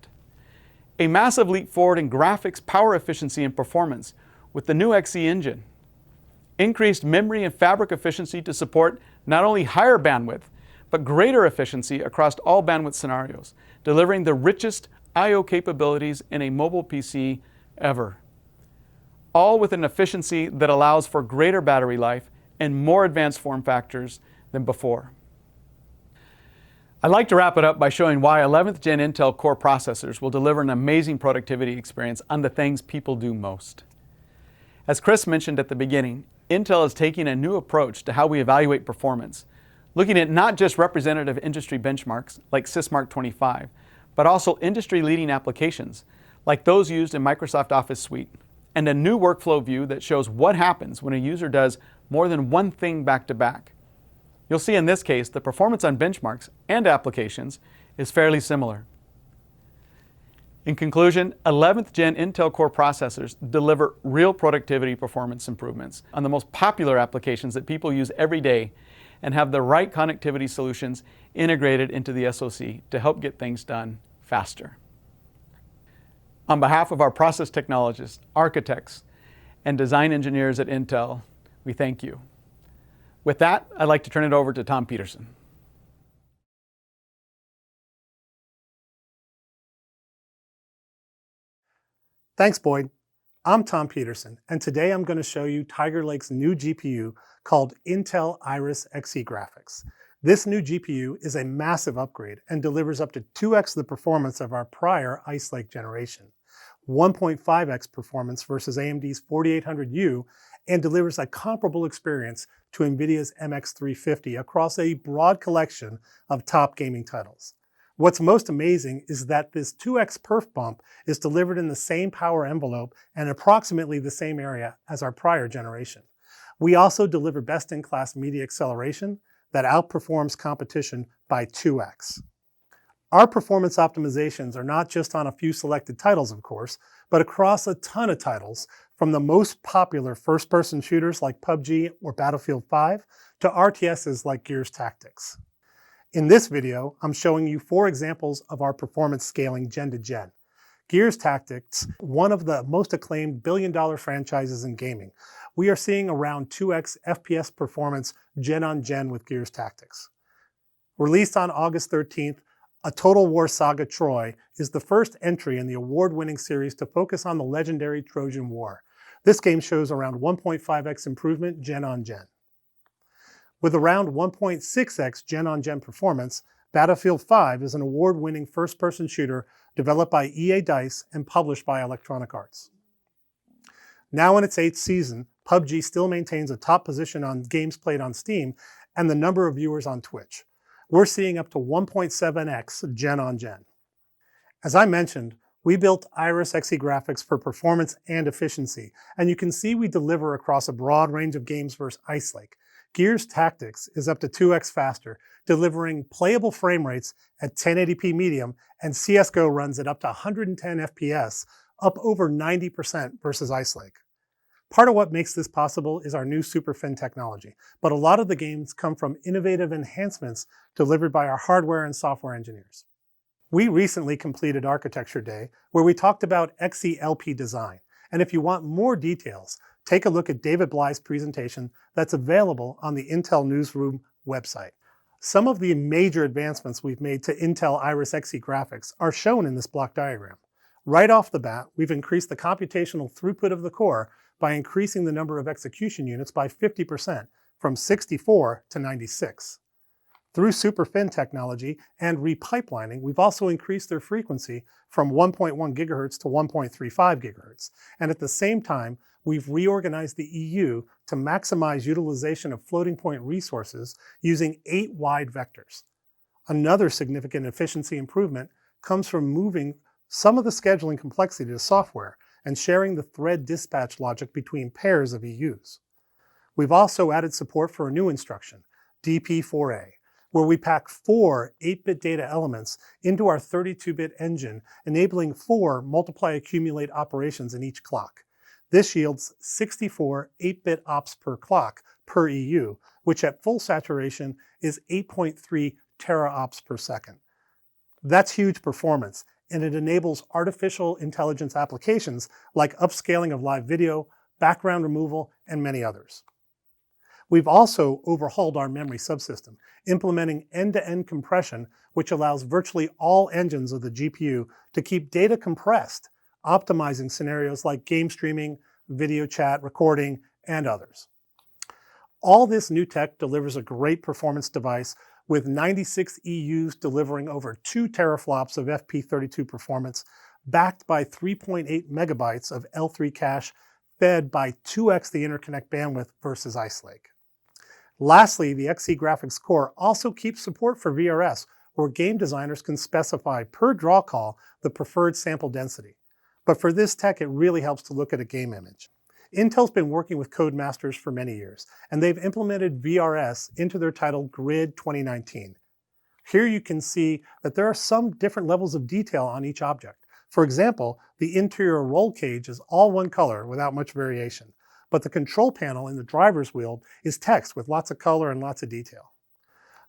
A massive leap forward in graphics, power efficiency, and performance with the new XE engine. Increased memory and fabric efficiency to support not only higher bandwidth, but greater efficiency across all bandwidth scenarios, delivering the richest I/O capabilities in a mobile PC ever. All with an efficiency that allows for greater battery life and more advanced form factors than before. I'd like to wrap it up by showing why 11th Gen Intel Core processors will deliver an amazing productivity experience on the things people do most. As Chris mentioned at the beginning, Intel is taking a new approach to how we evaluate performance, looking at not just representative industry benchmarks like Sysmark 25, but also industry-leading applications like those used in Microsoft Office Suite, and a new workflow view that shows what happens when a user does more than one thing back-to-back. You'll see in this case the performance on benchmarks and applications is fairly similar. In conclusion, 11th Gen Intel Core processors deliver real productivity performance improvements on the most popular applications that people use every day and have the right connectivity solutions integrated into the SoC to help get things done faster. On behalf of our process technologists, architects, and design engineers at Intel, we thank you. With that, I'd like to turn it over to Tom Petersen. Thanks, Boyd. I'm Tom Petersen, and today I'm going to show you Tiger Lake's new GPU called Intel Iris Xe Graphics. This new GPU is a massive upgrade and delivers up to 2x the performance of our prior Ice Lake generation, 1.5x performance versus AMD's 4800U, and delivers a comparable experience to NVIDIA's MX350 across a broad collection of top gaming titles. What's most amazing is that this 2x perf bump is delivered in the same power envelope and approximately the same area as our prior generation. We also deliver best-in-class media acceleration that outperforms competition by 2x. Our performance optimizations are not just on a few selected titles, of course, but across a ton of titles, from the most popular first-person shooters like PUBG or Battlefield 5 to RTSs like Gears Tactics. In this video, I'm showing you 4 examples of our performance scaling gen to gen. Gears Tactics, one of the most acclaimed billion-dollar franchises in gaming. We are seeing around 2x FPS performance gen on gen with Gears Tactics. Released on August 13th, A Total War Saga Troy is the first entry in the award-winning series to focus on the legendary Trojan War. This game shows around 1.5x improvement gen on gen. With around 1.6x gen on gen performance, Battlefield 5 is an award-winning first-person shooter developed by EA DICE and published by Electronic Arts. Now in its 8th season, PUBG still maintains a top position on games played on Steam and the number of viewers on Twitch. We're seeing up to 1.7x gen on gen. As I mentioned, we built Iris Xe graphics for performance and efficiency, and you can see we deliver across a broad range of games versus Ice Lake. Gears Tactics is up to 2x faster, delivering playable frame rates at 1080p medium, and CSGO runs at up to 110 FPS, up over 90% versus Ice Lake. Part of what makes this possible is our new SuperFin technology, but a lot of the gains come from innovative enhancements delivered by our hardware and software engineers. We recently completed Architecture Day, where we talked about XeLP design, and if you want more details, take a look at David Bly's presentation that's available on the Intel Newsroom website. Some of the major advancements we've made to Intel Iris Xe graphics are shown in this block diagram. Right off the bat, we've increased the computational throughput of the core by increasing the number of execution units by 50%, from 64 to 96. Through SuperFin technology and repipelining, we've also increased their frequency from 1.1 GHz to 1.35 GHz. And at the same time, we've reorganized the EU to maximize utilization of floating point resources using 8 wide vectors. Another significant efficiency improvement comes from moving some of the scheduling complexity to software and sharing the thread dispatch logic between pairs of EUs. We've also added support for a new instruction, DP4A, where we pack 4 8-bit data elements into our 32-bit engine, enabling 4 multiply accumulate operations in each clock. This yields 64 8-bit ops per clock per EU, which at full saturation is 8.3 teraops per second. That's huge performance, and it enables artificial intelligence applications like upscaling of live video, background removal, and many others. We've also overhauled our memory subsystem, implementing end-to-end compression, which allows virtually all engines of the GPU to keep data compressed, optimizing scenarios like game streaming, video chat, recording, and others. All this new tech delivers a great performance device with 96 EUs delivering over 2 teraflops of FP32 performance, backed by 3.8 megabytes of L3 cache, fed by 2x the interconnect bandwidth versus Ice Lake. Lastly, the Xe graphics core also keeps support for VRS, where game designers can specify per draw call the preferred sample density. But for this tech, it really helps to look at a game image. Intel's been working with Codemasters for many years, and they've implemented VRS into their title Grid 2019. Here you can see that there are some different levels of detail on each object. For example, the interior roll cage is all one color without much variation, but the control panel in the driver's wheel is text with lots of color and lots of detail.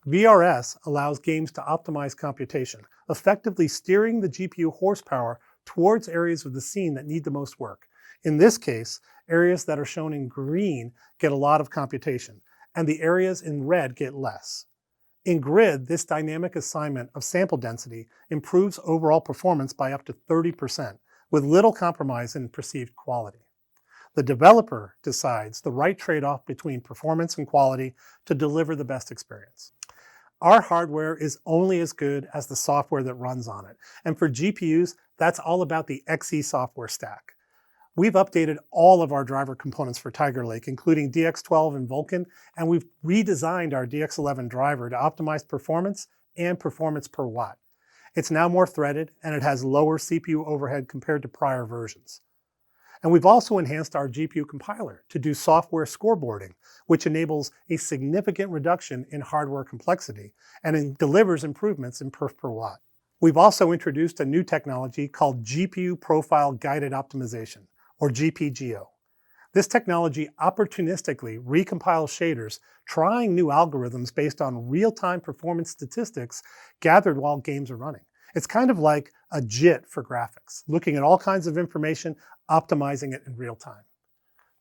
VRS allows games to optimize computation, effectively steering the GPU horsepower towards areas of the scene that need the most work. In this case, areas that are shown in green get a lot of computation, and the areas in red get less. In Grid, this dynamic assignment of sample density improves overall performance by up to 30%, with little compromise in perceived quality. The developer decides the right trade-off between performance and quality to deliver the best experience. Our hardware is only as good as the software that runs on it, and for GPUs, that's all about the Xe software stack. We've updated all of our driver components for Tiger Lake, including DX12 and Vulkan, and we've redesigned our DX11 driver to optimize performance and performance per watt. It's now more threaded, and it has lower CPU overhead compared to prior versions. And we've also enhanced our GPU compiler to do software scoreboarding, which enables a significant reduction in hardware complexity and delivers improvements in perf per watt. We've also introduced a new technology called GPU Profile Guided Optimization, or GPGO. This technology opportunistically recompiles shaders, trying new algorithms based on real-time performance statistics gathered while games are running. It's kind of like a JIT for graphics, looking at all kinds of information, optimizing it in real time.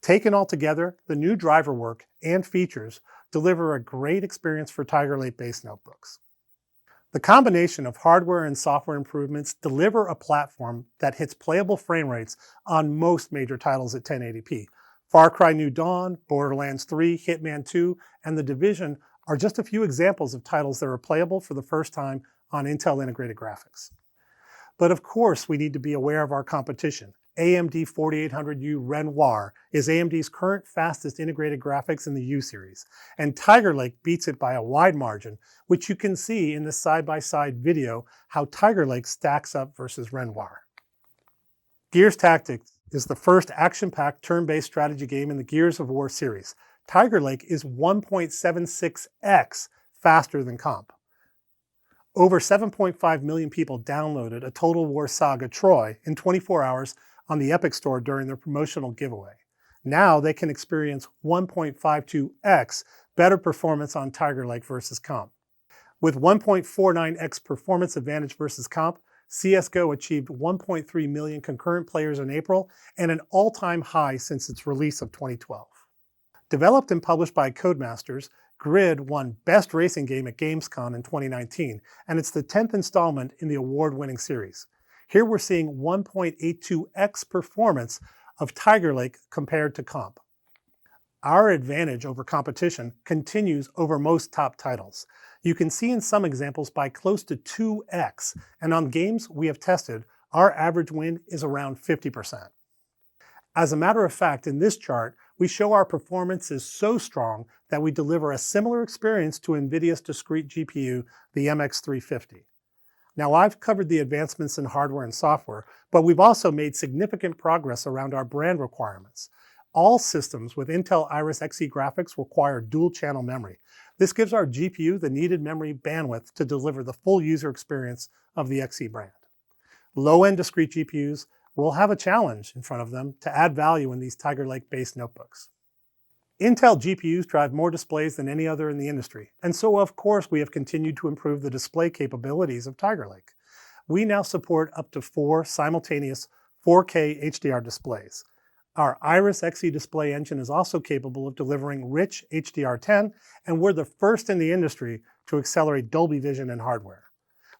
Taken all together, the new driver work and features deliver a great experience for Tiger Lake-based notebooks. The combination of hardware and software improvements deliver a platform that hits playable frame rates on most major titles at 1080p. Far Cry New Dawn, Borderlands 3, Hitman 2, and The Division are just a few examples of titles that are playable for the first time on Intel integrated graphics. But of course, we need to be aware of our competition. AMD 4800U Renoir is AMD's current fastest integrated graphics in the U series, and Tiger Lake beats it by a wide margin, which you can see in this side-by-side video how Tiger Lake stacks up versus Renoir. Gears Tactics is the first action-packed turn-based strategy game in the Gears of War series. Tiger Lake is 1.76x faster than comp. Over 7.5 million people downloaded a Total War Saga Troy in 24 hours on the Epic Store during their promotional giveaway. Now they can experience 1.52x better performance on Tiger Lake versus comp. With 1.49x performance advantage versus comp, CSGO achieved 1.3 million concurrent players in April and an all-time high since its release of 2012. Developed and published by Codemasters, Grid won Best Racing Game at Gamescom in 2019, and it's the 10th installment in the award-winning series. Here we're seeing 1.82x performance of Tiger Lake compared to comp. Our advantage over competition continues over most top titles. You can see in some examples by close to 2x, and on games we have tested, our average win is around 50%. As a matter of fact, in this chart, we show our performance is so strong that we deliver a similar experience to NVIDIA's discrete GPU, the MX350. Now, I've covered the advancements in hardware and software, but we've also made significant progress around our brand requirements. All systems with Intel Iris Xe graphics require dual-channel memory. This gives our GPU the needed memory bandwidth to deliver the full user experience of the Xe brand. Low-end discrete GPUs will have a challenge in front of them to add value in these Tiger Lake-based notebooks. Intel GPUs drive more displays than any other in the industry, and so of course we have continued to improve the display capabilities of Tiger Lake. We now support up to 4 simultaneous 4K HDR displays. Our Iris Xe display engine is also capable of delivering rich HDR10, and we're the first in the industry to accelerate Dolby Vision in hardware.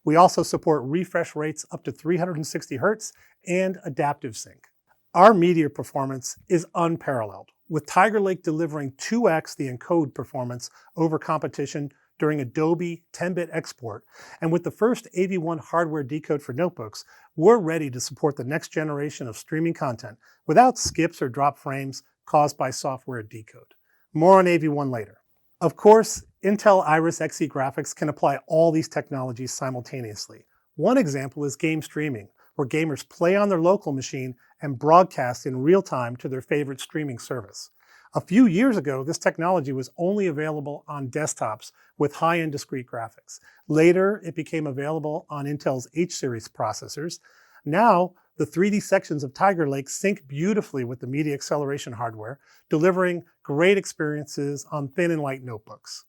We also support refresh rates up to 360 Hz and adaptive sync. Our media performance is unparalleled, with Tiger Lake delivering 2x the encode performance over competition during Adobe 10-bit export, and with the first AV1 hardware decode for notebooks, we're ready to support the next generation of streaming content without skips or drop frames caused by software decode. More on AV1 later. Of course, Intel Iris Xe graphics can apply all these technologies simultaneously. One example is game streaming, where gamers play on their local machine and broadcast in real time to their favorite streaming service. A few years ago, this technology was only available on desktops with high-end discrete graphics. Later, it became available on Intel's H-series processors. Now, the 3D sections of Tiger Lake sync beautifully with the media acceleration hardware, delivering great experiences on thin and light notebooks.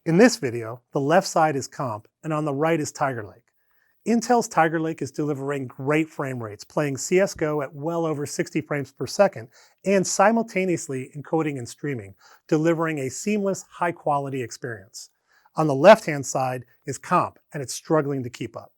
In this video, the left side is comp, and on the right is Tiger Lake. Intel's Tiger Lake is delivering great frame rates, playing CSGO at well over 60 frames per second, and simultaneously encoding and streaming, delivering a seamless, high-quality experience. On the left-hand side is comp, and it's struggling to keep up.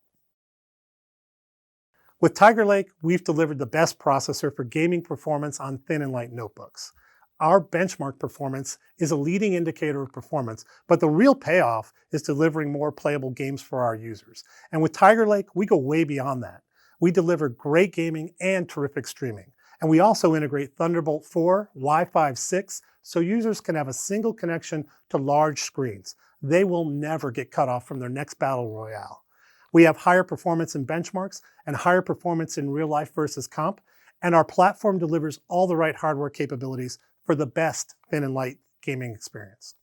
With Tiger Lake, we've delivered the best processor for gaming performance on thin and light notebooks. Our benchmark performance is a leading indicator of performance, but the real payoff is delivering more playable games for our users. And with Tiger Lake, we go way beyond that. We deliver great gaming and terrific streaming. And we also integrate Thunderbolt 4, Wi-Fi 6, so users can have a single connection to large screens. They will never get cut off from their next battle royale. We have higher performance in benchmarks and higher performance in real life versus comp, and our platform delivers all the right hardware capabilities for the best thin and light gaming experience.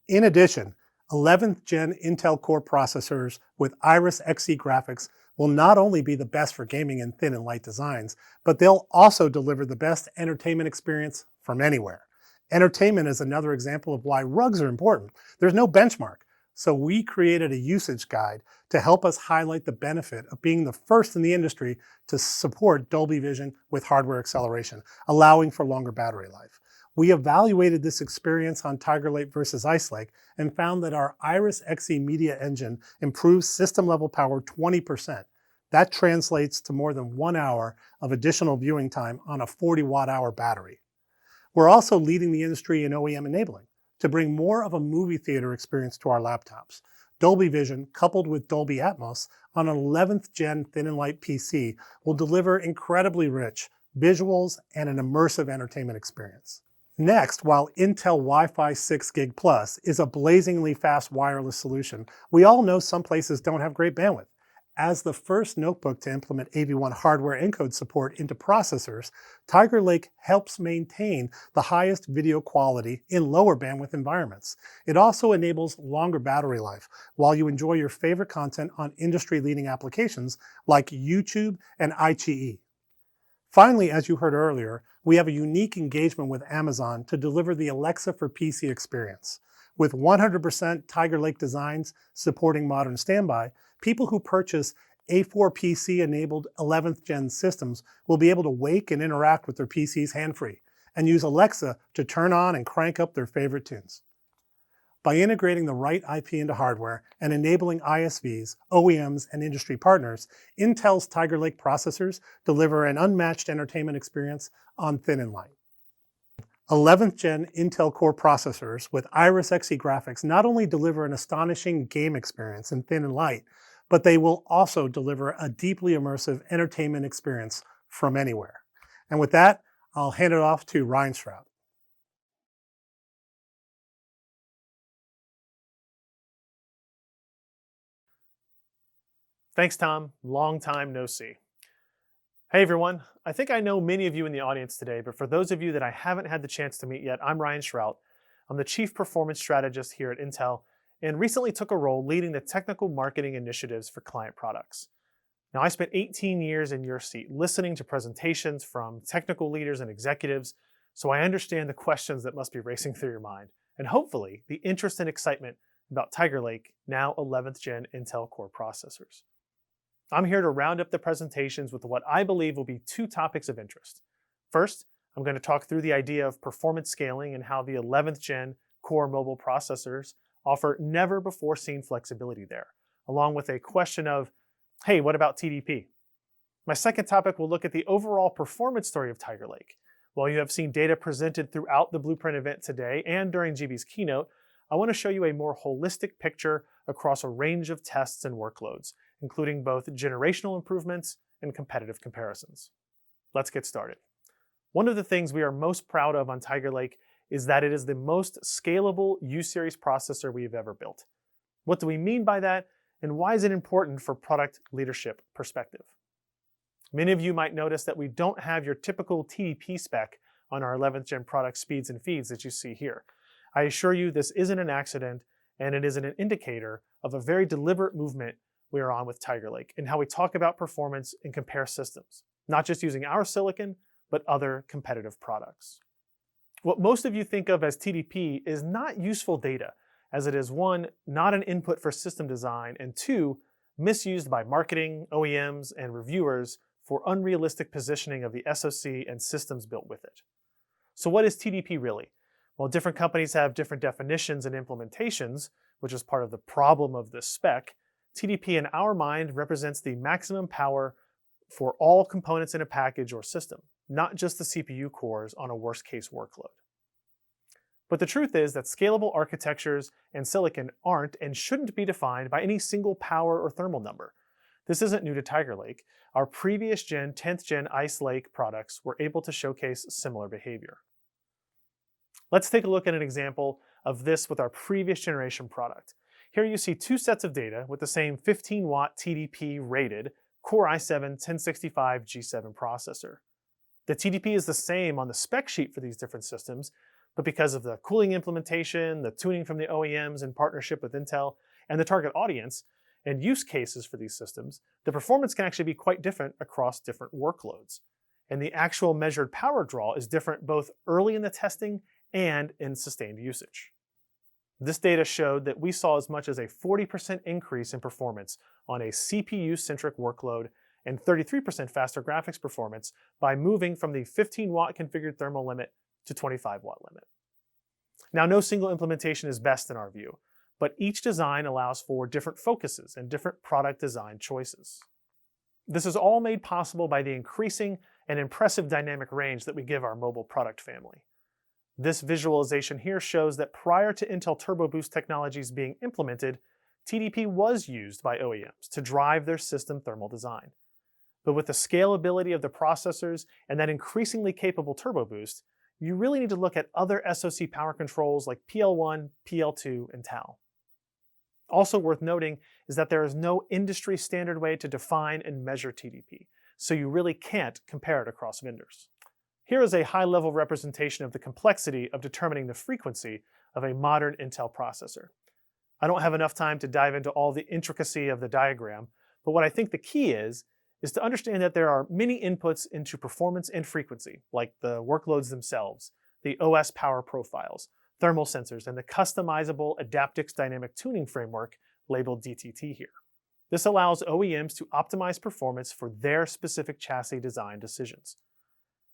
In addition, 11th gen Intel Core processors with Iris Xe graphics will not only be the best for gaming and thin and light designs, but they'll also deliver the best entertainment experience from anywhere. Entertainment is another example of why rugs are important. There's no benchmark, so we created a usage guide to help us highlight the benefit of being the first in the industry to support Dolby Vision with hardware acceleration, allowing for longer battery life. We evaluated this experience on Tiger Lake versus Ice Lake and found that our Iris Xe media engine improves system-level power 20%. That translates to more than 1 hour of additional viewing time on a 40 watt-hour battery. We're also leading the industry in OEM enabling to bring more of a movie theater experience to our laptops. Dolby Vision, coupled with Dolby Atmos on an 11th gen thin and light PC, will deliver incredibly rich visuals and an immersive entertainment experience. Next, while Intel Wi-Fi 6 Gig Plus is a blazingly fast wireless solution, we all know some places don't have great bandwidth. As the first notebook to implement AV1 hardware encode support into processors, Tiger Lake helps maintain the highest video quality in lower bandwidth environments. It also enables longer battery life while you enjoy your favorite content on industry-leading applications like YouTube and iQIYI. Finally, as you heard earlier, we have a unique engagement with Amazon to deliver the Alexa for PC experience. With 100% Tiger Lake designs supporting modern standby, people who purchase A4 PC-enabled 11th gen systems will be able to wake and interact with their PCs hand-free and use Alexa to turn on and crank up their favorite tunes. By integrating the right IP into hardware and enabling ISVs, OEMs, and industry partners, Intel's Tiger Lake processors deliver an unmatched entertainment experience on thin and light. 11th gen Intel Core processors with Iris Xe graphics not only deliver an astonishing game experience in thin and light, but they will also deliver a deeply immersive entertainment experience from anywhere. And with that, I'll hand it off to Ryan Shrout. Thanks, Tom. Long time no see. Hey everyone, I think I know many of you in the audience today, but for those of you that I haven't had the chance to meet yet, I'm Ryan Shrout. I'm the Chief Performance Strategist here at Intel and recently took a role leading the technical marketing initiatives for client products. Now, I spent 18 years in your seat listening to presentations from technical leaders and executives, so I understand the questions that must be racing through your mind, and hopefully the interest and excitement about Tiger Lake, now 11th gen Intel Core processors. I'm here to round up the presentations with what I believe will be two topics of interest. First, I'm going to talk through the idea of performance scaling and how the 11th gen Core mobile processors offer never before seen flexibility there, along with a question of, hey, what about TDP? My second topic will look at the overall performance story of Tiger Lake. While you have seen data presented throughout the Blueprint event today and during GB's keynote, I want to show you a more holistic picture across a range of tests and workloads, including both generational improvements and competitive comparisons. Let's get started. One of the things we are most proud of on Tiger Lake is that it is the most scalable U-series processor we have ever built. What do we mean by that, and why is it important for product leadership perspective? Many of you might notice that we don't have your typical TDP spec on our 11th gen product speeds and feeds that you see here. I assure you this isn't an accident, and it is an indicator of a very deliberate movement we are on with Tiger Lake and how we talk about performance and compare systems, not just using our silicon, but other competitive products. What most of you think of as TDP is not useful data, as it is one, not an input for system design, and two, misused by marketing, OEMs, and reviewers for unrealistic positioning of the SoC and systems built with it. So what is TDP really? While different companies have different definitions and implementations, which is part of the problem of this spec, TDP in our mind represents the maximum power for all components in a package or system, not just the CPU cores on a worst-case workload. But the truth is that scalable architectures and silicon aren't and shouldn't be defined by any single power or thermal number. This isn't new to Tiger Lake. Our previous gen 10th gen Ice Lake products were able to showcase similar behavior. Let's take a look at an example of this with our previous generation product. Here you see two sets of data with the same 15 watt TDP rated Core i7 1065 G7 processor. The TDP is the same on the spec sheet for these different systems, but because of the cooling implementation, the tuning from the OEMs in partnership with Intel, and the target audience, and use cases for these systems, the performance can actually be quite different across different workloads. And the actual measured power draw is different both early in the testing and in sustained usage. This data showed that we saw as much as a 40% increase in performance on a CPU-centric workload and 33% faster graphics performance by moving from the 15-watt configured thermal limit to 25-watt limit. Now, no single implementation is best in our view, but each design allows for different focuses and different product design choices. This is all made possible by the increasing and impressive dynamic range that we give our mobile product family. This visualization here shows that prior to Intel Turbo Boost technologies being implemented, TDP was used by OEMs to drive their system thermal design. But with the scalability of the processors and that increasingly capable Turbo Boost, you really need to look at other SoC power controls like PL1, PL2, and Tau. Also worth noting is that there is no industry standard way to define and measure TDP, so you really can't compare it across vendors. Here is a high-level representation of the complexity of determining the frequency of a modern Intel processor. I don't have enough time to dive into all the intricacy of the diagram, but what I think the key is to understand that there are many inputs into performance and frequency, like the workloads themselves, the OS power profiles, thermal sensors, and the customizable Adaptix dynamic tuning framework labeled DTT here. This allows OEMs to optimize performance for their specific chassis design decisions.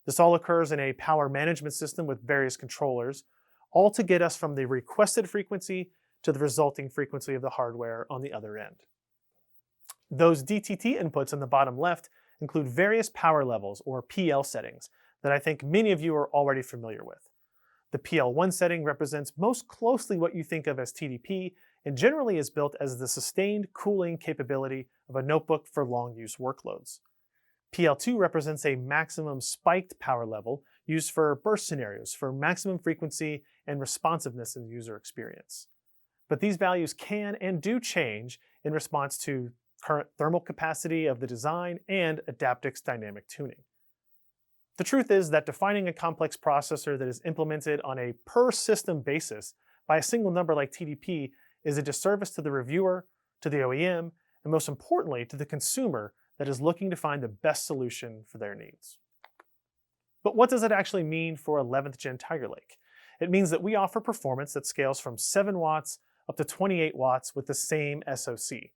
This all occurs in a power management system with various controllers, all to get us from the requested frequency to the resulting frequency of the hardware on the other end. Those DTT inputs in the bottom left include various power levels, or PL settings, that I think many of you are already familiar with. The PL1 setting represents most closely what you think of as TDP and generally is built as the sustained cooling capability of a notebook for long-use workloads. PL2 represents a maximum spiked power level used for burst scenarios for maximum frequency and responsiveness in the user experience. But these values can and do change in response to current thermal capacity of the design and Adaptix dynamic tuning. The truth is that defining a complex processor that is implemented on a per-system basis by a single number like TDP is a disservice to the reviewer, to the OEM, and most importantly, to the consumer that is looking to find the best solution for their needs. But what does it actually mean for 11th Gen Tiger Lake? It means that we offer performance that scales from 7 watts up to 28 watts with the same SoC.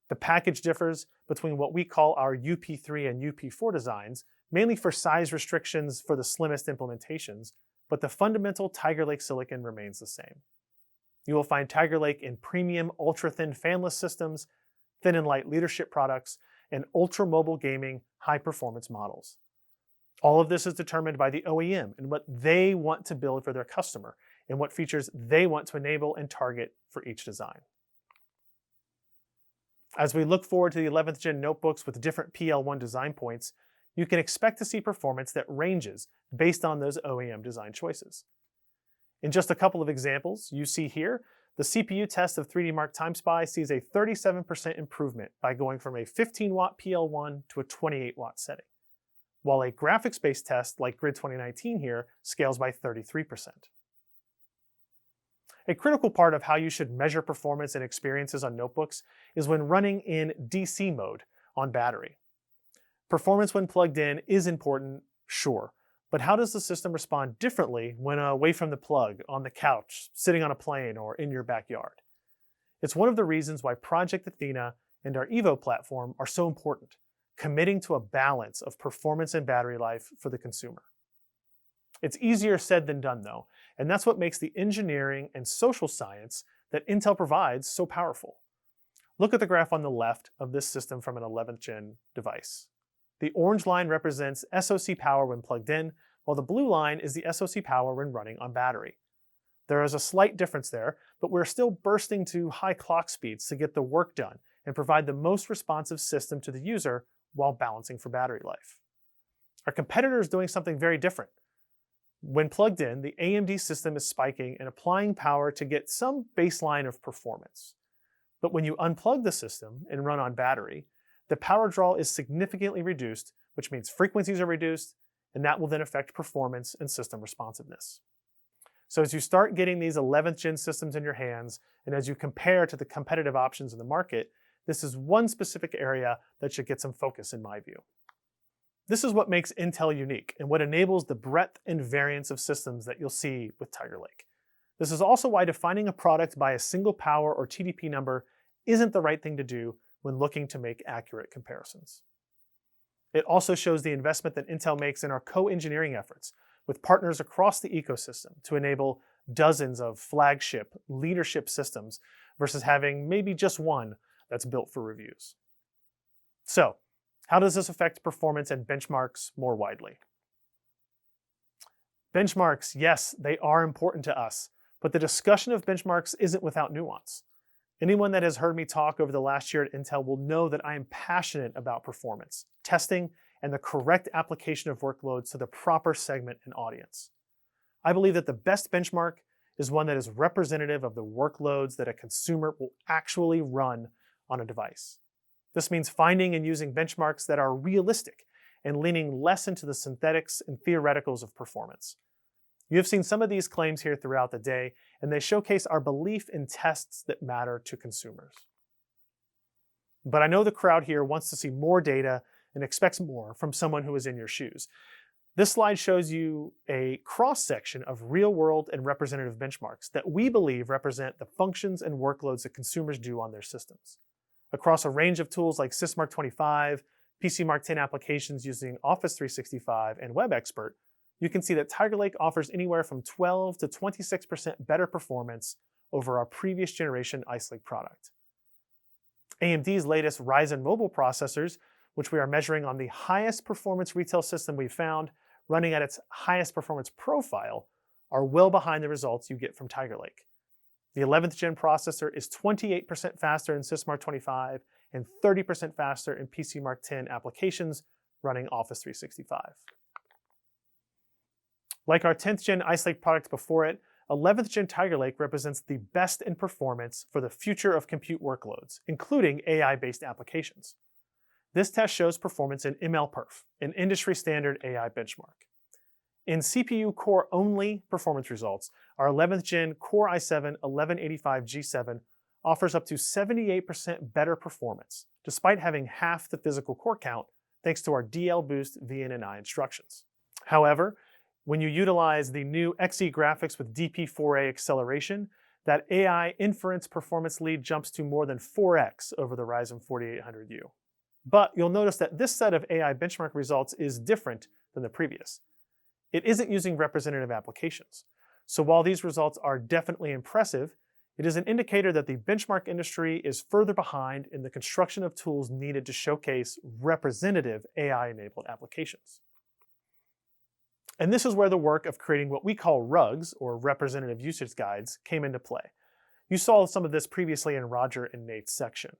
The package differs between what we call our UP3 and UP4 designs, mainly for size restrictions for the slimmest implementations, but the fundamental Tiger Lake silicon remains the same. You will find Tiger Lake in premium ultra-thin fanless systems, thin and light leadership products, and ultra-mobile gaming high-performance models. All of this is determined by the OEM and what they want to build for their customer and what features they want to enable and target for each design. As we look forward to the 11th Gen notebooks with different PL1 design points, you can expect to see performance that ranges based on those OEM design choices. In just a couple of examples, you see here, the CPU test of 3D Mark TimeSpy sees a 37% improvement by going from a 15-watt PL1 to a 28-watt setting, while a graphics-based test like Grid 2019 here scales by 33%. A critical part of how you should measure performance and experiences on notebooks is when running in DC mode on battery. Performance when plugged in is important, sure, but how does the system respond differently when away from the plug, on the couch, sitting on a plane, or in your backyard? It's one of the reasons why Project Athena and our Evo platform are so important, committing to a balance of performance and battery life for the consumer. It's easier said than done though, and that's what makes the engineering and social science that Intel provides so powerful. Look at the graph on the left of this system from an 11th Gen device. The orange line represents SoC power when plugged in, while the blue line is the SoC power when running on battery. There is a slight difference there, but we're still bursting to high clock speeds to get the work done and provide the most responsive system to the user while balancing for battery life. Our competitor is doing something very different. When plugged in, the AMD system is spiking and applying power to get some baseline of performance. But when you unplug the system and run on battery, the power draw is significantly reduced, which means frequencies are reduced, and that will then affect performance and system responsiveness. So as you start getting these 11th Gen systems in your hands, and as you compare to the competitive options in the market, this is one specific area that should get some focus in my view. This is what makes Intel unique and what enables the breadth and variance of systems that you'll see with Tiger Lake. This is also why defining a product by a single power or TDP number isn't the right thing to do when looking to make accurate comparisons. It also shows the investment that Intel makes in our co-engineering efforts with partners across the ecosystem to enable dozens of flagship leadership systems versus having maybe just one that's built for reviews. So, how does this affect performance and benchmarks more widely? Benchmarks, yes, they are important to us, but the discussion of benchmarks isn't without nuance. Anyone that has heard me talk over the last year at Intel will know that I am passionate about performance, testing, and the correct application of workloads to the proper segment and audience. I believe that the best benchmark is one that is representative of the workloads that a consumer will actually run on a device. This means finding and using benchmarks that are realistic and leaning less into the synthetics and theoreticals of performance. You have seen some of these claims here throughout the day, and they showcase our belief in tests that matter to consumers. But I know the crowd here wants to see more data and expects more from someone who is in your shoes. This slide shows you a cross-section of real-world and representative benchmarks that we believe represent the functions and workloads that consumers do on their systems. Across a range of tools like Sysmark 25, PCMark 10 applications using Office 365, and WebExpert, you can see that Tiger Lake offers anywhere from 12 to 26% better performance over our previous generation Ice Lake product. AMD's latest Ryzen mobile processors, which we are measuring on the highest performance retail system we've found, running at its highest performance profile, are well behind the results you get from Tiger Lake. The 11th gen processor is 28% faster in Sysmark 25 and 30% faster in PCMark 10 applications running Office 365. Like our 10th gen Ice Lake product before it, 11th gen Tiger Lake represents the best in performance for the future of compute workloads, including AI-based applications. This test shows performance in MLPerf, an industry standard AI benchmark. In CPU core only performance results, our 11th gen Core i7 1185G7 offers up to 78% better performance, despite having half the physical core count thanks to our DL Boost VNNI instructions. However, when you utilize the new Xe graphics with DP4A acceleration, that AI inference performance lead jumps to more than 4x over the Ryzen 4800U. But you'll notice that this set of AI benchmark results is different than the previous. It isn't using representative applications. So while these results are definitely impressive, it is an indicator that the benchmark industry is further behind in the construction of tools needed to showcase representative AI-enabled applications. And this is where the work of creating what we call RUGs, or representative usage guides, came into play. You saw some of this previously in Roger and Nate's section.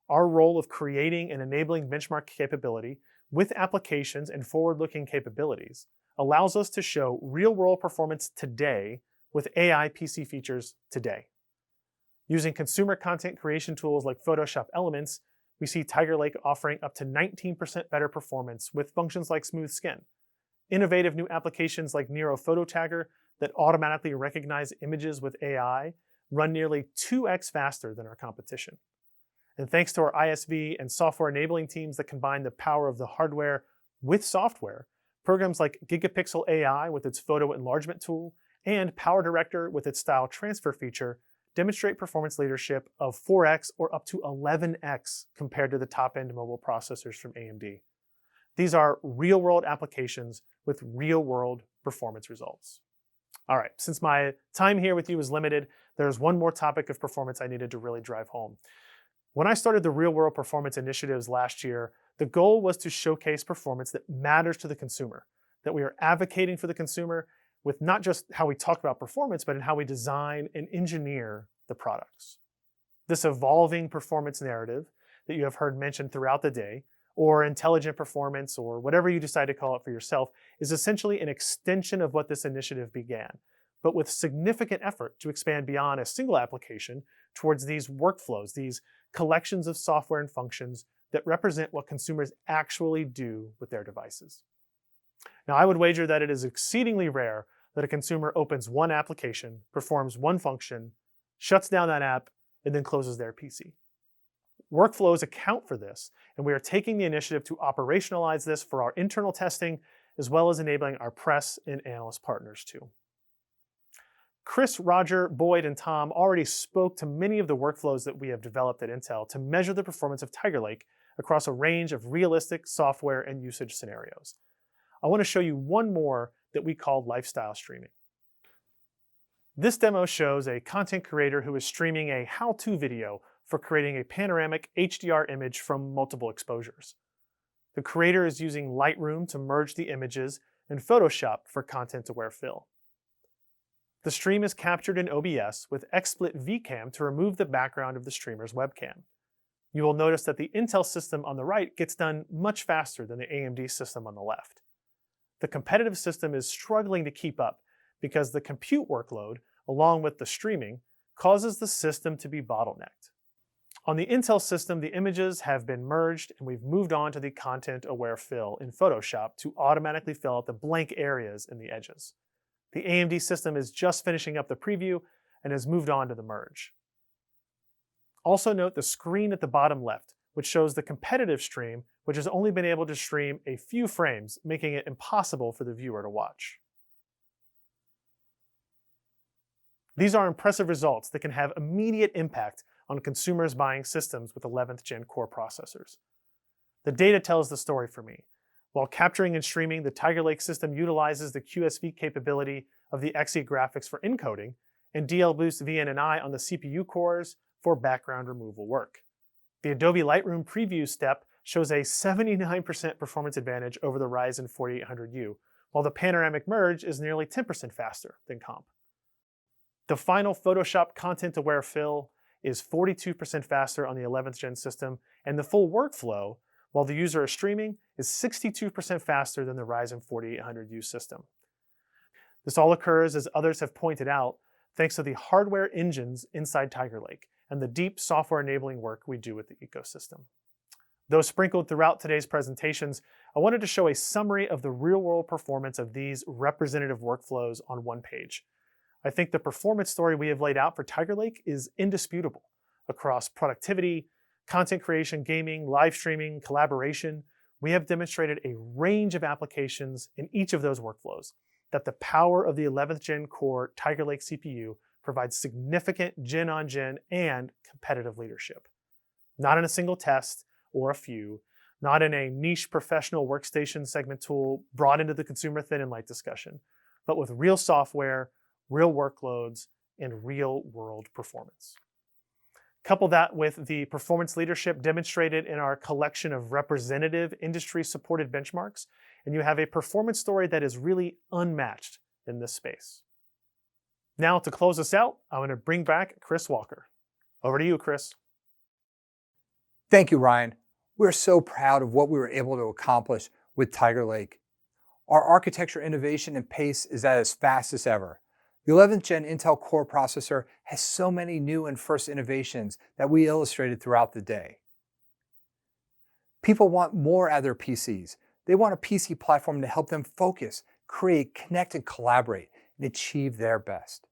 Our role of creating and enabling benchmark capability with applications and forward-looking capabilities allows us to show real-world performance today with AI PC features today. Using consumer content creation tools like Photoshop Elements, we see Tiger Lake offering up to 19% better performance with functions like Smooth Skin. Innovative new applications like Nero Photo Tagger that automatically recognize images with AI run nearly 2x faster than our competition. And thanks to our ISV and software enabling teams that combine the power of the hardware with software, programs like Gigapixel AI with its photo enlargement tool and PowerDirector with its style transfer feature demonstrate performance leadership of 4x or up to 11x compared to the top-end mobile processors from AMD. These are real-world applications with real-world performance results. All right, since my time here with you is limited, there's one more topic of performance I needed to really drive home. When I started the real-world performance initiatives last year, the goal was to showcase performance that matters to the consumer, that we are advocating for the consumer with not just how we talk about performance, but in how we design and engineer the products. This evolving performance narrative that you have heard mentioned throughout the day, or intelligent performance, or whatever you decide to call it for yourself, is essentially an extension of what this initiative began, but with significant effort to expand beyond a single application towards these workflows, these collections of software and functions that represent what consumers actually do with their devices. Now, I would wager that it is exceedingly rare that a consumer opens one application, performs one function, shuts down that app, and then closes their PC. Workflows account for this, and we are taking the initiative to operationalize this for our internal testing, as well as enabling our press and analyst partners too. Chris, Roger, Boyd, and Tom already spoke to many of the workflows that we have developed at Intel to measure the performance of Tiger Lake across a range of realistic software and usage scenarios. I want to show you one more that we call lifestyle streaming. This demo shows a content creator who is streaming a how-to video for creating a panoramic HDR image from multiple exposures. The creator is using Lightroom to merge the images and Photoshop for content-aware fill. The stream is captured in OBS with XSplit VCam to remove the background of the streamer's webcam. You will notice that the Intel system on the right gets done much faster than the AMD system on the left. The competitive system is struggling to keep up because the compute workload, along with the streaming, causes the system to be bottlenecked. On the Intel system, the images have been merged and we've moved on to the content-aware fill in Photoshop to automatically fill out the blank areas in the edges. The AMD system is just finishing up the preview and has moved on to the merge. Also note the screen at the bottom left, which shows the competitive stream, which has only been able to stream a few frames, making it impossible for the viewer to watch. These are impressive results that can have immediate impact on consumers buying systems with 11th Gen Core processors. The data tells the story for me. While capturing and streaming, the Tiger Lake system utilizes the QSV capability of the Xe graphics for encoding and DL Boost VNNI on the CPU cores for background removal work. The Adobe Lightroom preview step shows a 79% performance advantage over the Ryzen 4800U, while the panoramic merge is nearly 10% faster than comp. The final Photoshop content-aware fill is 42% faster on the 11th Gen system, and the full workflow, while the user is streaming, is 62% faster than the Ryzen 4800U system. This all occurs, as others have pointed out, thanks to the hardware engines inside Tiger Lake and the deep software enabling work we do with the ecosystem. Though sprinkled throughout today's presentations, I wanted to show a summary of the real-world performance of these representative workflows on one page. I think the performance story we have laid out for Tiger Lake is indisputable across productivity, content creation, gaming, live streaming, collaboration. We have demonstrated a range of applications in each of those workflows that the power of the 11th Gen Core Tiger Lake CPU provides significant gen-on-gen and competitive leadership. Not in a single test or a few, not in a niche professional workstation segment tool brought into the consumer thin and light discussion, but with real software, real workloads, and real-world performance. Couple that with the performance leadership demonstrated in our collection of representative industry-supported benchmarks, and you have a performance story that is really unmatched in this space. Now, to close us out, I'm going to bring back Chris Walker. Over to you, Chris. Thank you, Ryan. We're so proud of what we were able to accomplish with Tiger Lake. Our architecture innovation and pace is at its fastest ever. The 11th Gen Intel Core processor has so many new and first innovations that we illustrated throughout the day. People want more out of their PCs. They want a PC platform to help them focus, create, connect, and collaborate, and achieve their best.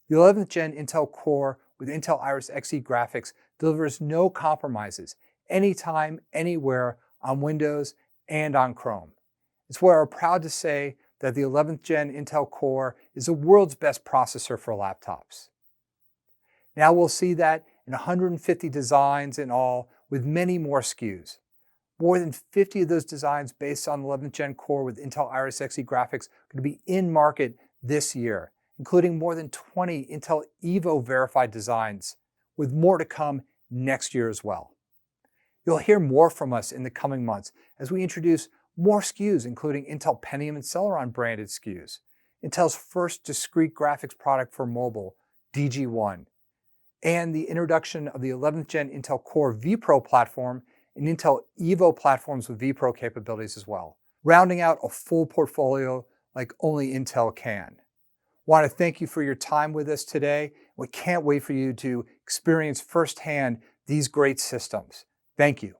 The 11th Gen Intel Core with Intel Iris Xe graphics delivers no compromises, anytime, anywhere, on Windows and on Chrome. It's why we're proud to say that the 11th Gen Intel Core is the world's best processor for laptops. Now we'll see that in 150 designs in all, with many more SKUs. More than 50 of those designs based on the 11th Gen Core with Intel Iris Xe graphics are going to be in market this year, including more than 20 Intel Evo verified designs, with more to come next year as well. You'll hear more from us in the coming months as we introduce more SKUs, including Intel Pentium and Celeron branded SKUs, Intel's first discrete graphics product for mobile, DG1, and the introduction of the 11th Gen Intel Core vPro platform and Intel Evo platforms with vPro capabilities as well, rounding out a full portfolio like only Intel can. Want to thank you for your time with us today. We can't wait for you to experience firsthand these great systems. Thank you.